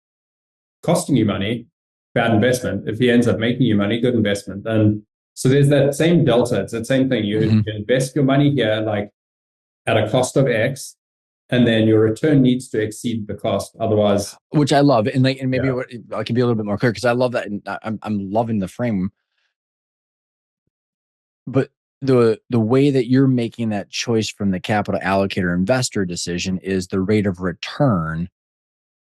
costing you money, bad investment. If he ends up making you money, good investment. And so there's that same delta. It's that same thing. You invest your money here, like at a cost of X, and then your return needs to exceed the cost. Otherwise, which I love, and maybe I can be a little bit more clear because I love that, and I'm loving the frame. But the way that you're making that choice from the capital allocator investor decision is the rate of return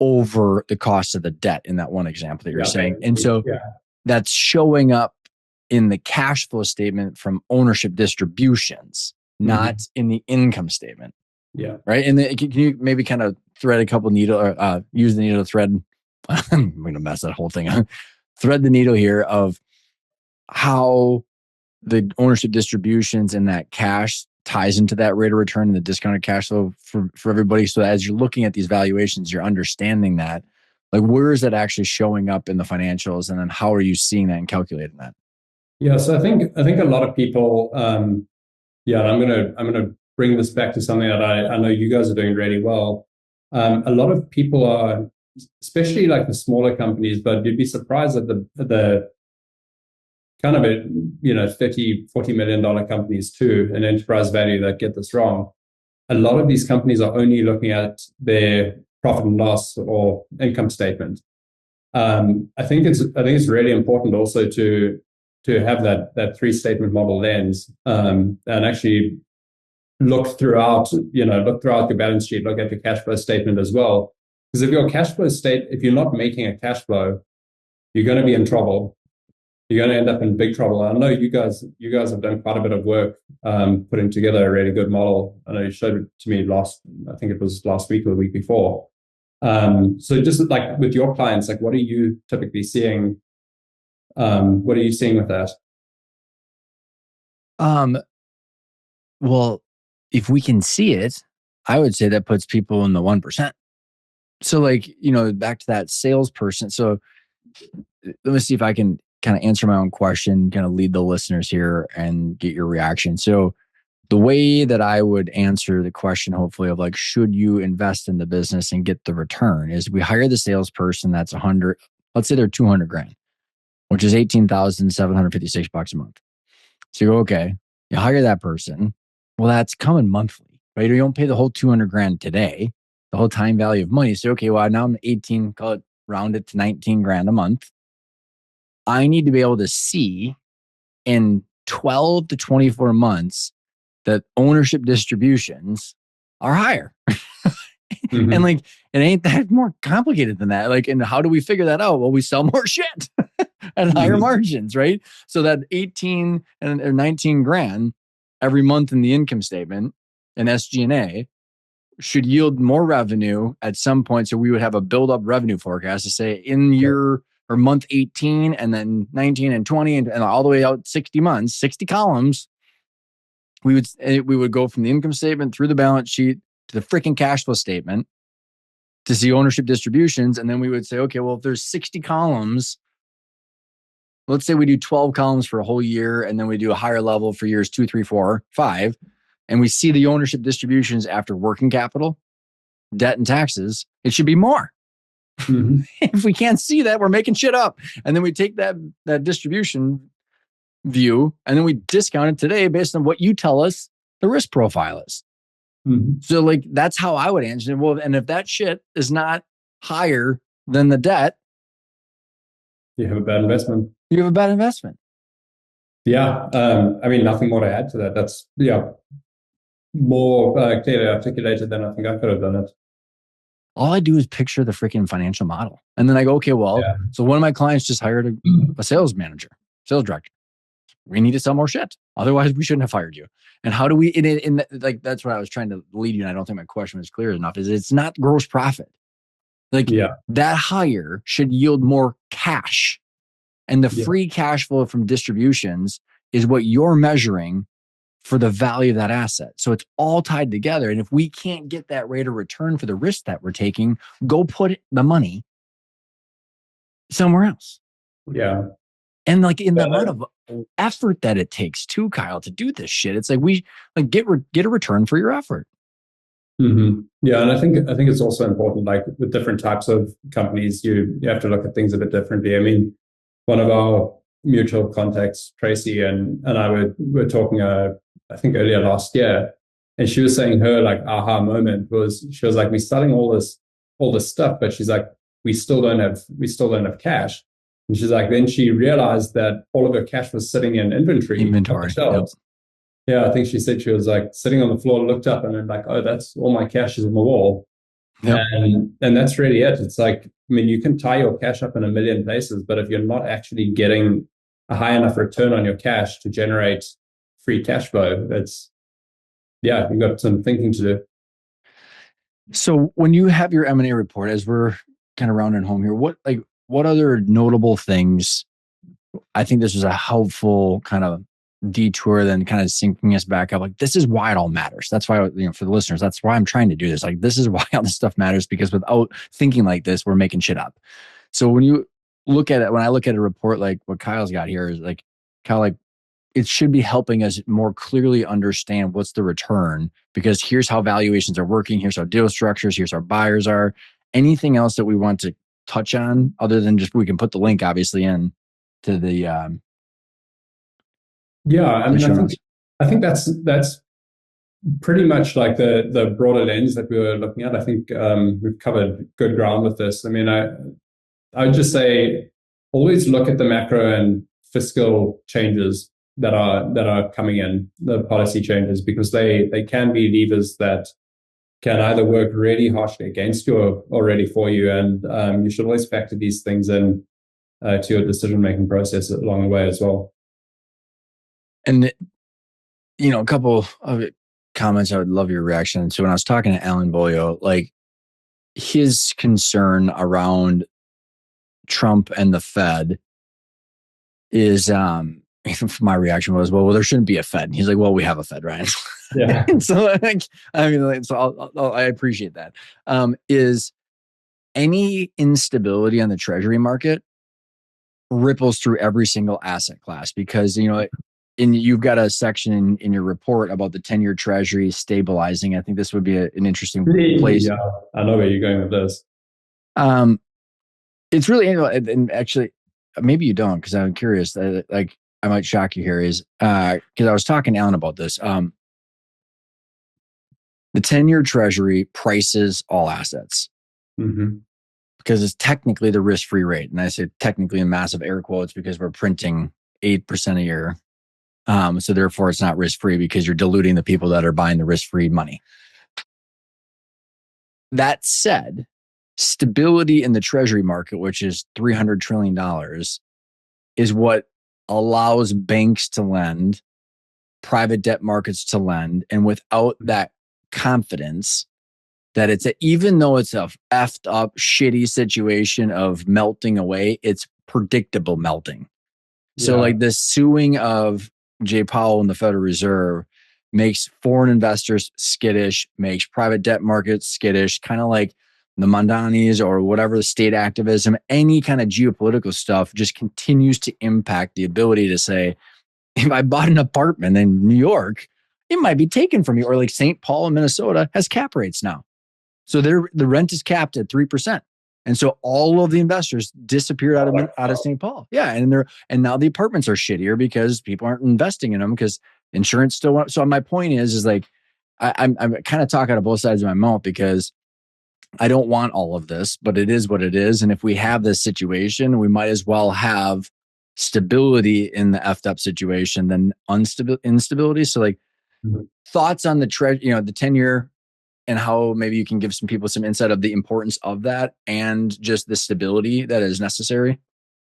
over the cost of the debt in that one example that you're saying. And so that's showing up in the cash flow statement from ownership distributions, not in the income statement. Yeah. Right. And can you maybe kind of thread a couple needle or use the needle to thread? I'm going to mess that whole thing up. Thread the needle here of how the ownership distributions and that cash ties into that rate of return and the discounted cash flow for everybody. So as you're looking at these valuations, you're understanding that, like, where is that actually showing up in the financials? And then how are you seeing that and calculating that? Yeah. So I think a lot of people, and I'm gonna bring this back to something that I know you guys are doing really well. A lot of people are, especially like the smaller companies, but you'd be surprised at the kind of $30-40 million companies too, an enterprise value that get this wrong. A lot of these companies are only looking at their profit and loss or income statement. I think it's really important also to have that three statement model lens, and actually look throughout your balance sheet, look at your cash flow statement as well. Because if you're not making a cash flow, you're going to be in trouble. You're going to end up in big trouble. I know you guys have done quite a bit of work putting together a really good model. I know you showed it to me I think it was last week or the week before. So just like with your clients, like, what are you typically seeing? What are you seeing with that? Well, if we can see it, I would say that puts people in the 1%. So, like, back to that salesperson. So let me see if I can kind of answer my own question, kind of lead the listeners here and get your reaction. So the way that I would answer the question, hopefully, of like, should you invest in the business and get the return, is we hire the salesperson that's 100, let's say they're 200 grand, which is $18,756 a month. So you go, okay, you hire that person. Well, that's coming monthly, right? You don't pay the whole 200 grand today, the whole time value of money. So, okay, well, now I'm 18, call it, round it to 19 grand a month. I need to be able to see in 12 to 24 months that ownership distributions are higher. And like, it ain't that more complicated than that. Like, and how do we figure that out? Well, we sell more shit at higher margins, right? So that 18 or 19 grand every month in the income statement and SG&A should yield more revenue at some point. So we would have a build-up revenue forecast to say in year or month 18 and then 19 and 20 and all the way out 60 months, 60 columns, we would go from the income statement through the balance sheet to the freaking cash flow statement to see ownership distributions. And then we would say, okay, well, if there's 60 columns, let's say we do 12 columns for a whole year, and then we do a higher level for years 2, 3, 4, 5, and we see the ownership distributions after working capital, debt, and taxes, it should be more. If we can't see that, we're making shit up. And then we take that distribution view and then we discount it today based on what you tell us the risk profile is. So like, that's how I would answer it. Well, and if that shit is not higher than the debt, you have a bad investment. You have a bad investment. Yeah. I mean, nothing more to add to that. That's, more clearly articulated than I think I could have done it. All I do is picture the freaking financial model. And then I go, okay, well, so one of my clients just hired a sales manager, sales director. We need to sell more shit. Otherwise, we shouldn't have hired you. And how do we, like, that's what I was trying to lead you. And I don't think my question was clear enough, is it's not gross profit. Like that hire should yield more cash. And the free cash flow from distributions is what you're measuring for the value of that asset. So it's all tied together. And if we can't get that rate of return for the risk that we're taking, go put the money somewhere else. Yeah. And like in the amount of effort that it takes too, Kyle, to do this shit, it's like we like get a return for your effort. Mm-hmm. Yeah, and I think it's also important, like with different types of companies, you have to look at things a bit differently. I mean, one of our mutual contacts, Tracy, and I were talking, I think earlier last year, and she was saying her like aha moment was, she was like, we're selling all this stuff, but she's like, we still don't have cash. And she's like, then she realized that all of her cash was sitting in inventory. Yep. Yeah, I think she said she was like sitting on the floor, looked up, and then like, oh, that's all my cash is on the wall. Yep. And that's really it. It's like, I mean, you can tie your cash up in a million places, but if you're not actually getting a high enough return on your cash to generate free cash flow, you've got some thinking to do. So when you have your M&A report, as we're kind of rounding home here, what other notable things? I think this was a helpful kind of detour, then kind of syncing us back up. Like, this is why it all matters. That's why, for the listeners, that's why I'm trying to do this. Like, this is why all this stuff matters, because without thinking like this, we're making shit up. So when you look at it, when I look at a report like what Kyle's got here, is like, Kyle, like, it should be helping us more clearly understand what's the return, because here's how valuations are working. Here's how deal structures, here's how buyers are. Anything else that we want to touch on other than just, we can put the link obviously in to the, I mean, I think that's pretty much like the broader lens that we were looking at. I think we've covered good ground with this. I mean, I would just say always look at the macro and fiscal changes that are coming in, the policy changes, because they can be levers that can either work really harshly against you or really for you. And you should always factor these things in to your decision-making process along the way as well. And, a couple of comments I would love your reaction to. When I was talking to Alan Beaulieu, like, his concern around Trump and the Fed is, my reaction was, well, there shouldn't be a Fed. And he's like, well, we have a Fed, Ryan. Yeah. So, I appreciate that. Is any instability on the Treasury market ripples through every single asset class, because, you've got a section in your report about the 10-year Treasury stabilizing. I think this would be an interesting place. Yeah, I know where you're going with this. It's really, and actually, maybe you don't, because I'm curious. Like, I might shock you here, is because I was talking to Alan about this. The 10-year Treasury prices all assets. Mm-hmm. Because it's technically the risk-free rate. And I say technically in massive air quotes, because we're printing 8% a year. So therefore it's not risk-free, because you're diluting the people that are buying the risk-free money. That said, stability in the Treasury market, which is $300 trillion, is what allows banks to lend, private debt markets to lend. And without that confidence that even though it's a effed up, shitty situation of melting away, it's predictable melting. So like the suing of Jay Powell and the Federal Reserve makes foreign investors skittish, makes private debt markets skittish, kind of like the Mandanis or whatever, the state activism, any kind of geopolitical stuff just continues to impact the ability to say, if I bought an apartment in New York, it might be taken from me. Or like St. Paul in Minnesota has cap rates now. So the rent is capped at 3%. And so all of the investors disappeared out of St. Paul. Yeah. And now the apartments are shittier because people aren't investing in them, because insurance still. So my point is like, I'm kind of talking out of both sides of my mouth, because I don't want all of this, but it is what it is. And if we have this situation, we might as well have stability in the effed up situation than instability. So like thoughts on the the 10-year and how maybe you can give some people some insight of the importance of that and just the stability that is necessary.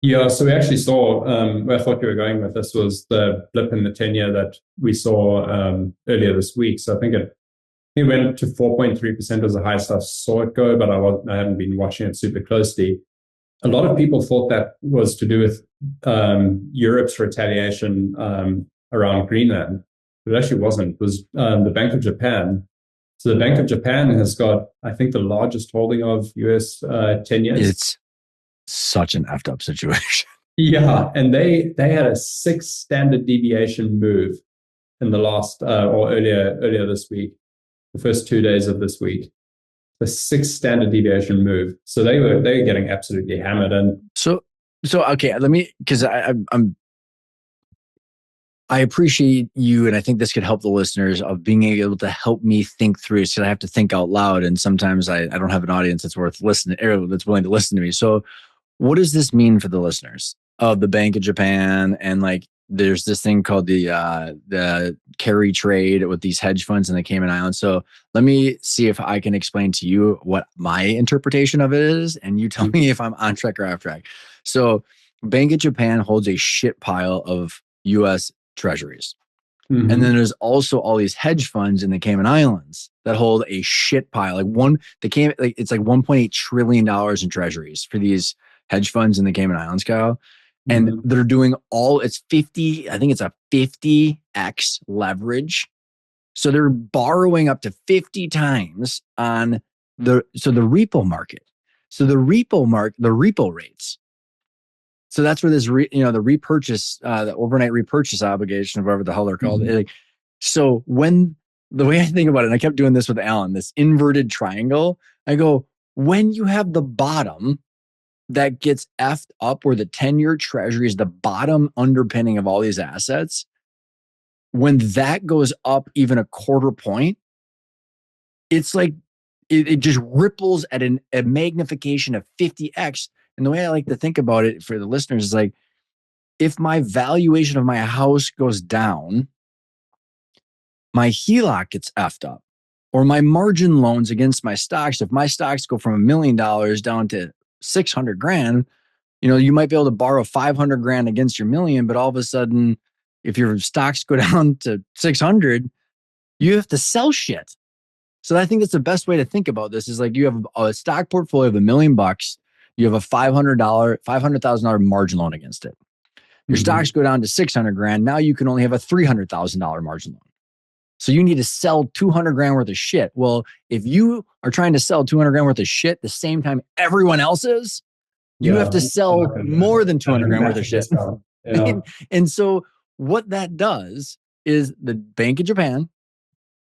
Yeah, so we actually saw, where I thought you were going with this was the blip in the 10-year that we saw earlier this week. So I think it went to 4.3% was the highest I saw it go, but I haven't been watching it super closely. A lot of people thought that was to do with Europe's retaliation around Greenland, but it actually wasn't. It was the Bank of Japan. So the Bank of Japan has got, I think, the largest holding of US 10 years. It's such an effed up situation. Yeah, and they had a 6 standard deviation move in the last or earlier this week, the first 2 days of this week. The 6 standard deviation move. So they were getting absolutely hammered. And so okay, let me, because I appreciate you, and I think this could help the listeners of being able to help me think through. Because I have to think out loud, and sometimes I don't have an audience that's worth listening, or that's willing to listen to me. So, what does this mean for the listeners of the Bank of Japan? And like, there's this thing called the carry trade with these hedge funds in the Cayman Islands. So let me see if I can explain to you what my interpretation of it is, and you tell me if I'm on track or off track. So, Bank of Japan holds a shit pile of U.S. treasuries. And then there's also all these hedge funds in the Cayman Islands that hold a shit pile. It's like $1.8 trillion in treasuries for these hedge funds in the Cayman Islands, Kyle. And they're doing it's 50, I think it's a 50x leverage. So they're borrowing up to 50 times on the repo market. So the repo rates. So that's where this, the repurchase, the overnight repurchase obligation, or whatever the hell they're called. So when the way I think about it, and I kept doing this with Alan, this inverted triangle, I go, when you have the bottom that gets effed up, where the 10-year treasury is the bottom underpinning of all these assets, when that goes up even a quarter point, it's like, it just ripples at a magnification of 50x. And the way I like to think about it for the listeners is like, if my valuation of my house goes down, my HELOC gets effed up, or my margin loans against my stocks. If my stocks go from $1 million down to 600 grand, you might be able to borrow 500 grand against your million, but all of a sudden, if your stocks go down to 600, you have to sell shit. So I think that's the best way to think about this is like, you have a stock portfolio of $1 million. You have a $500,000 margin loan against it. Your stocks go down to 600 grand. Now you can only have a $300,000 margin loan. So you need to sell 200 grand worth of shit. Well, if you are trying to sell 200 grand worth of shit the same time everyone else is, you have to sell more than 200 grand worth of shit. Yeah. And so what that does is the Bank of Japan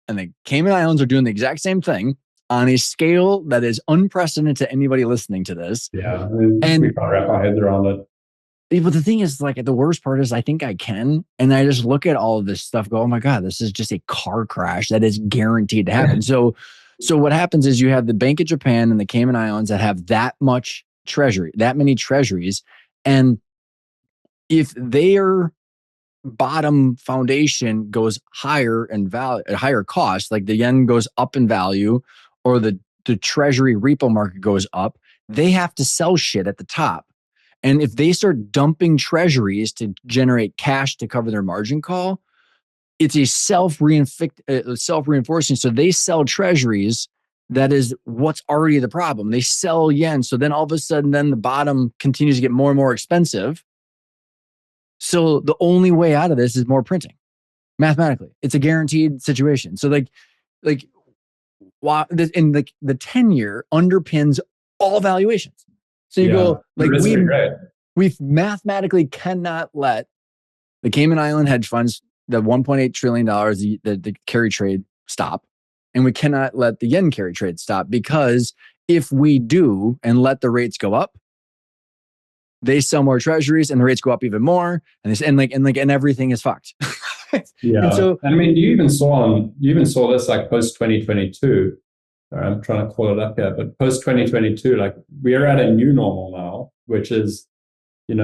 and the Cayman Islands are doing the exact same thing on a scale that is unprecedented to anybody listening to this. Yeah, and we can't wrap our heads around it. But the thing is, like, the worst part is I think I can. And I just look at all of this stuff, go, oh my God, this is just a car crash that is guaranteed to happen. So what happens is you have the Bank of Japan and the Cayman Islands that have that many treasuries. And if their bottom foundation goes higher in value, at higher cost, like the yen goes up in value, or the treasury repo market goes up, they have to sell shit at the top. And if they start dumping treasuries to generate cash to cover their margin call, it's a self-reinforcing. So they sell treasuries. That is what's already the problem. They sell yen. So then all of a sudden, then the bottom continues to get more and more expensive. So the only way out of this is more printing. Mathematically, it's a guaranteed situation. So the 10-year underpins all valuations. So you go, like, we mathematically cannot let the Cayman Island hedge funds, the $1.8 trillion, the carry trade stop. And we cannot let the yen carry trade stop, because if we do and let the rates go up, they sell more treasuries and the rates go up even more. And everything is fucked. Yeah. And so, I mean, you even saw this like post 2022. I'm trying to call it up here, but post 2022, like we are at a new normal now, which is,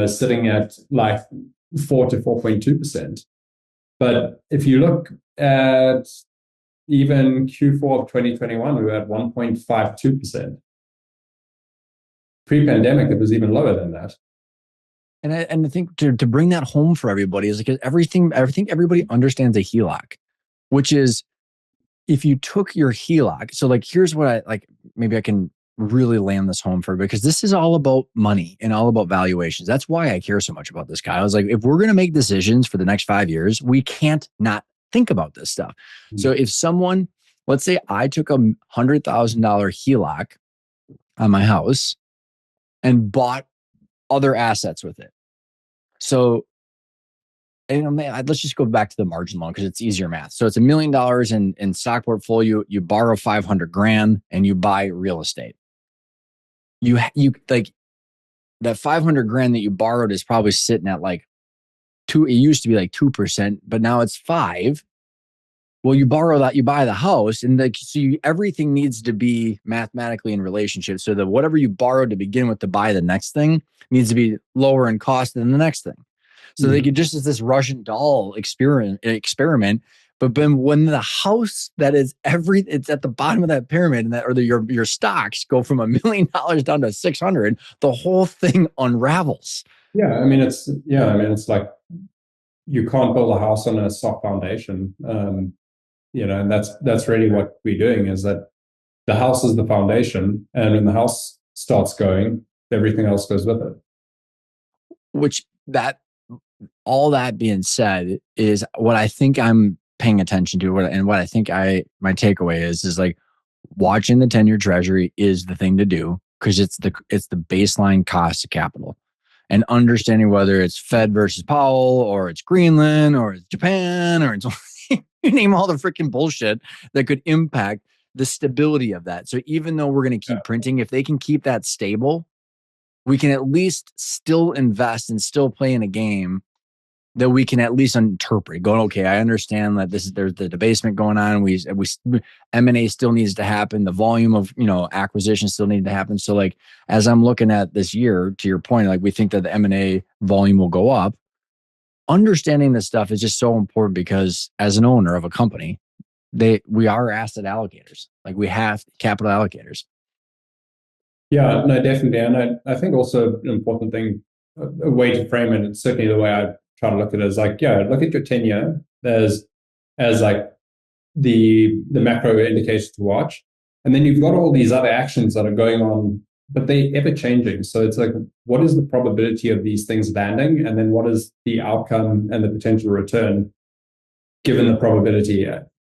sitting at like 4 to 4.2%. But if you look at even Q4 of 2021, we were at 1.52%. Pre-pandemic, it was even lower than that. And I think to bring that home for everybody is because everybody understands a HELOC, which is if you took your HELOC. So like, here's what I like, maybe I can really land this home for, because this is all about money and all about valuations. That's why I care so much about this, Kyle. I was like, if we're going to make decisions for the next 5 years, we can't not think about this stuff. Mm-hmm. So if someone, let's say I took a $100,000 HELOC on my house and bought other assets with it. So, let's just go back to the margin loan because it's easier math. So it's $1 million in stock portfolio. You borrow $500,000 and you buy real estate. You like that $500,000 that you borrowed is probably sitting at like 2. It used to be like 2%, but now it's 5%. Well, you borrow that, you buy the house, and everything needs to be mathematically in relationship. So that whatever you borrowed to begin with to buy the next thing needs to be lower in cost than the next thing. So they could just as this Russian doll experiment. But then when the house that is it's at the bottom of that pyramid, and your stocks go from $1 million down to 600, the whole thing unravels. Yeah, I mean it's like you can't build a house on a soft foundation. And that's really what we're doing, is that the house is the foundation, and when the house starts going, everything else goes with it. All that being said, is what I think I'm paying attention to, and what I think my takeaway is like watching the 10-year Treasury is the thing to do, because it's the baseline cost of capital, and understanding whether it's Fed versus Powell, or it's Greenland, or it's Japan, or it's you name all the freaking bullshit that could impact the stability of that. So even though we're going to keep printing, if they can keep that stable, we can at least still invest and still play in a game that we can at least interpret. Going, okay, I understand that there's the debasement going on. We M&A still needs to happen. The volume of acquisition still need to happen. So like as I'm looking at this year, to your point, like we think that the M&A volume will go up. Understanding this stuff is just so important, because as an owner of a company, we are asset allocators. Like we have capital allocators. Yeah, no, definitely. And I think also an important thing, a way to frame it, and certainly the way I try to look at it is like, look at your 10-year as like the macro indicators to watch. And then you've got all these other actions that are going on, but they're ever changing. So it's like, what is the probability of these things landing? And then what is the outcome and the potential return given the probability?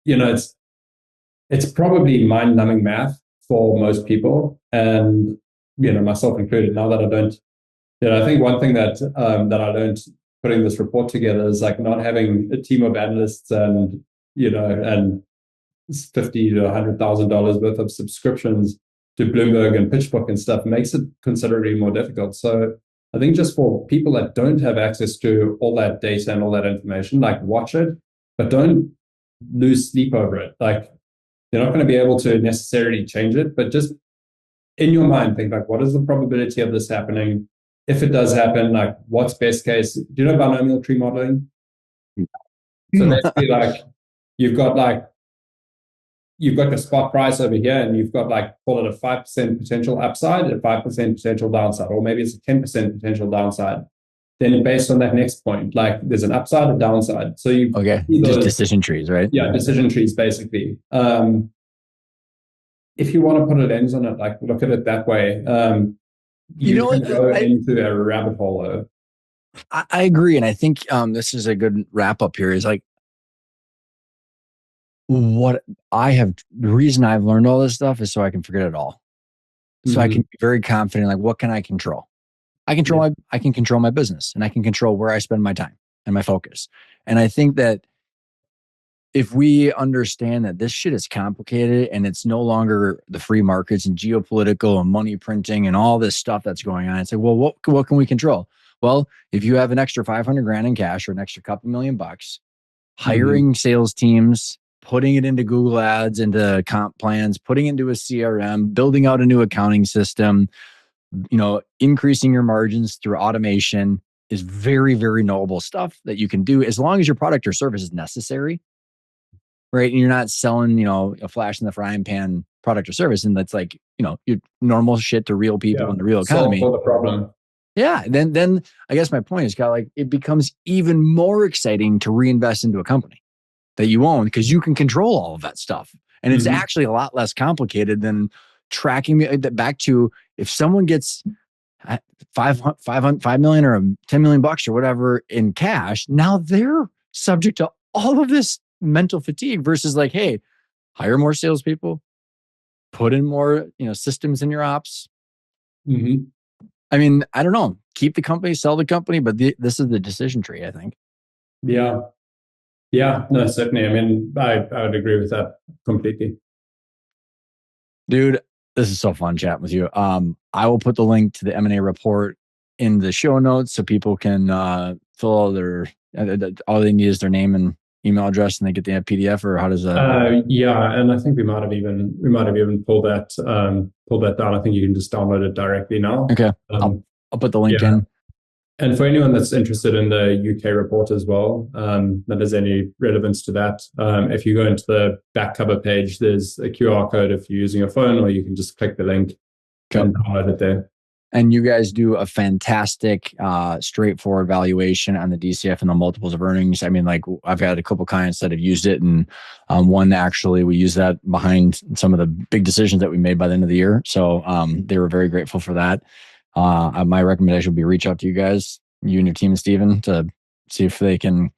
It's probably mind-numbing math for most people, and myself included. Now that I don't, I think one thing that that I learned putting this report together is like not having a team of analysts and and $50,000 to $100,000 worth of subscriptions to Bloomberg and PitchBook and stuff makes it considerably more difficult. So I think just for people that don't have access to all that data and all that information, like watch it, but don't lose sleep over it. Like you're not going to be able to necessarily change it, but just in your mind, think like, what is the probability of this happening? If it does happen, like what's best case? Do you know binomial tree modeling? So basically like you've got your spot price over here, and you've got like, call it a 5% potential upside, a 5% potential downside, or maybe it's a 10% potential downside. Then based on that next point, like there's an upside, a downside. So you just decision trees, right? Yeah, decision trees basically. If you want to put a lens on it, like look at it that way. You can go into a rabbit hole though. I agree, and I think this is a good wrap up here. Is like the reason I've learned all this stuff is so I can forget it all. So I can be very confident. Like, what can I control? I can control my business, and I can control where I spend my time and my focus. And I think that if we understand that this shit is complicated and it's no longer the free markets and geopolitical and money printing and all this stuff that's going on, it's like, well, what can we control? Well, if you have an extra $500,000 in cash or an extra couple $1 million, hiring sales teams, putting it into Google Ads, into comp plans, putting it into a CRM, building out a new accounting system, increasing your margins through automation is very, very noble stuff that you can do as long as your product or service is necessary, right? And you're not selling, a flash in the frying pan product or service. And that's like, your normal shit to real people in the real economy. Solve for the problem. Yeah. Then I guess my point is, Kyle, like it becomes even more exciting to reinvest into a company that you own because you can control all of that stuff. And it's actually a lot less complicated than tracking back to if someone gets $5 million or $10 million or whatever in cash, now they're subject to all of this mental fatigue versus like, hey, hire more salespeople, put in more, systems in your ops. I mean, I don't know, keep the company, sell the company, but this is the decision tree, I think. Yeah. Yeah, no, certainly. I mean, I would agree with that completely. Dude, this is so fun chatting with you. I will put the link to the M&A report in the show notes so people can fill out their, all they need is their name and email address and they get the PDF, or how does that? Yeah, and I think we might have even pulled that down. I think you can just download it directly now. Okay. I'll put the link in. And for anyone that's interested in the UK report as well, that has any relevance to that, if you go into the back cover page, there's a QR code if you're using a phone, or you can just click the link and download it there. And you guys do a fantastic, straightforward valuation on the DCF and the multiples of earnings. I mean, like I've had a couple clients that have used it, and one actually we use that behind some of the big decisions that we made by the end of the year. So they were very grateful for that. My recommendation would be reach out to you guys, you and your team, Steven, to see if they can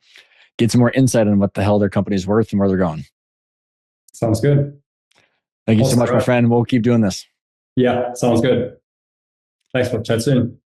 get some more insight on what the hell their company's worth and where they're going. Sounds good. Thank you so much, my friend. We'll keep doing this. Yeah, sounds good. Thanks for chat soon.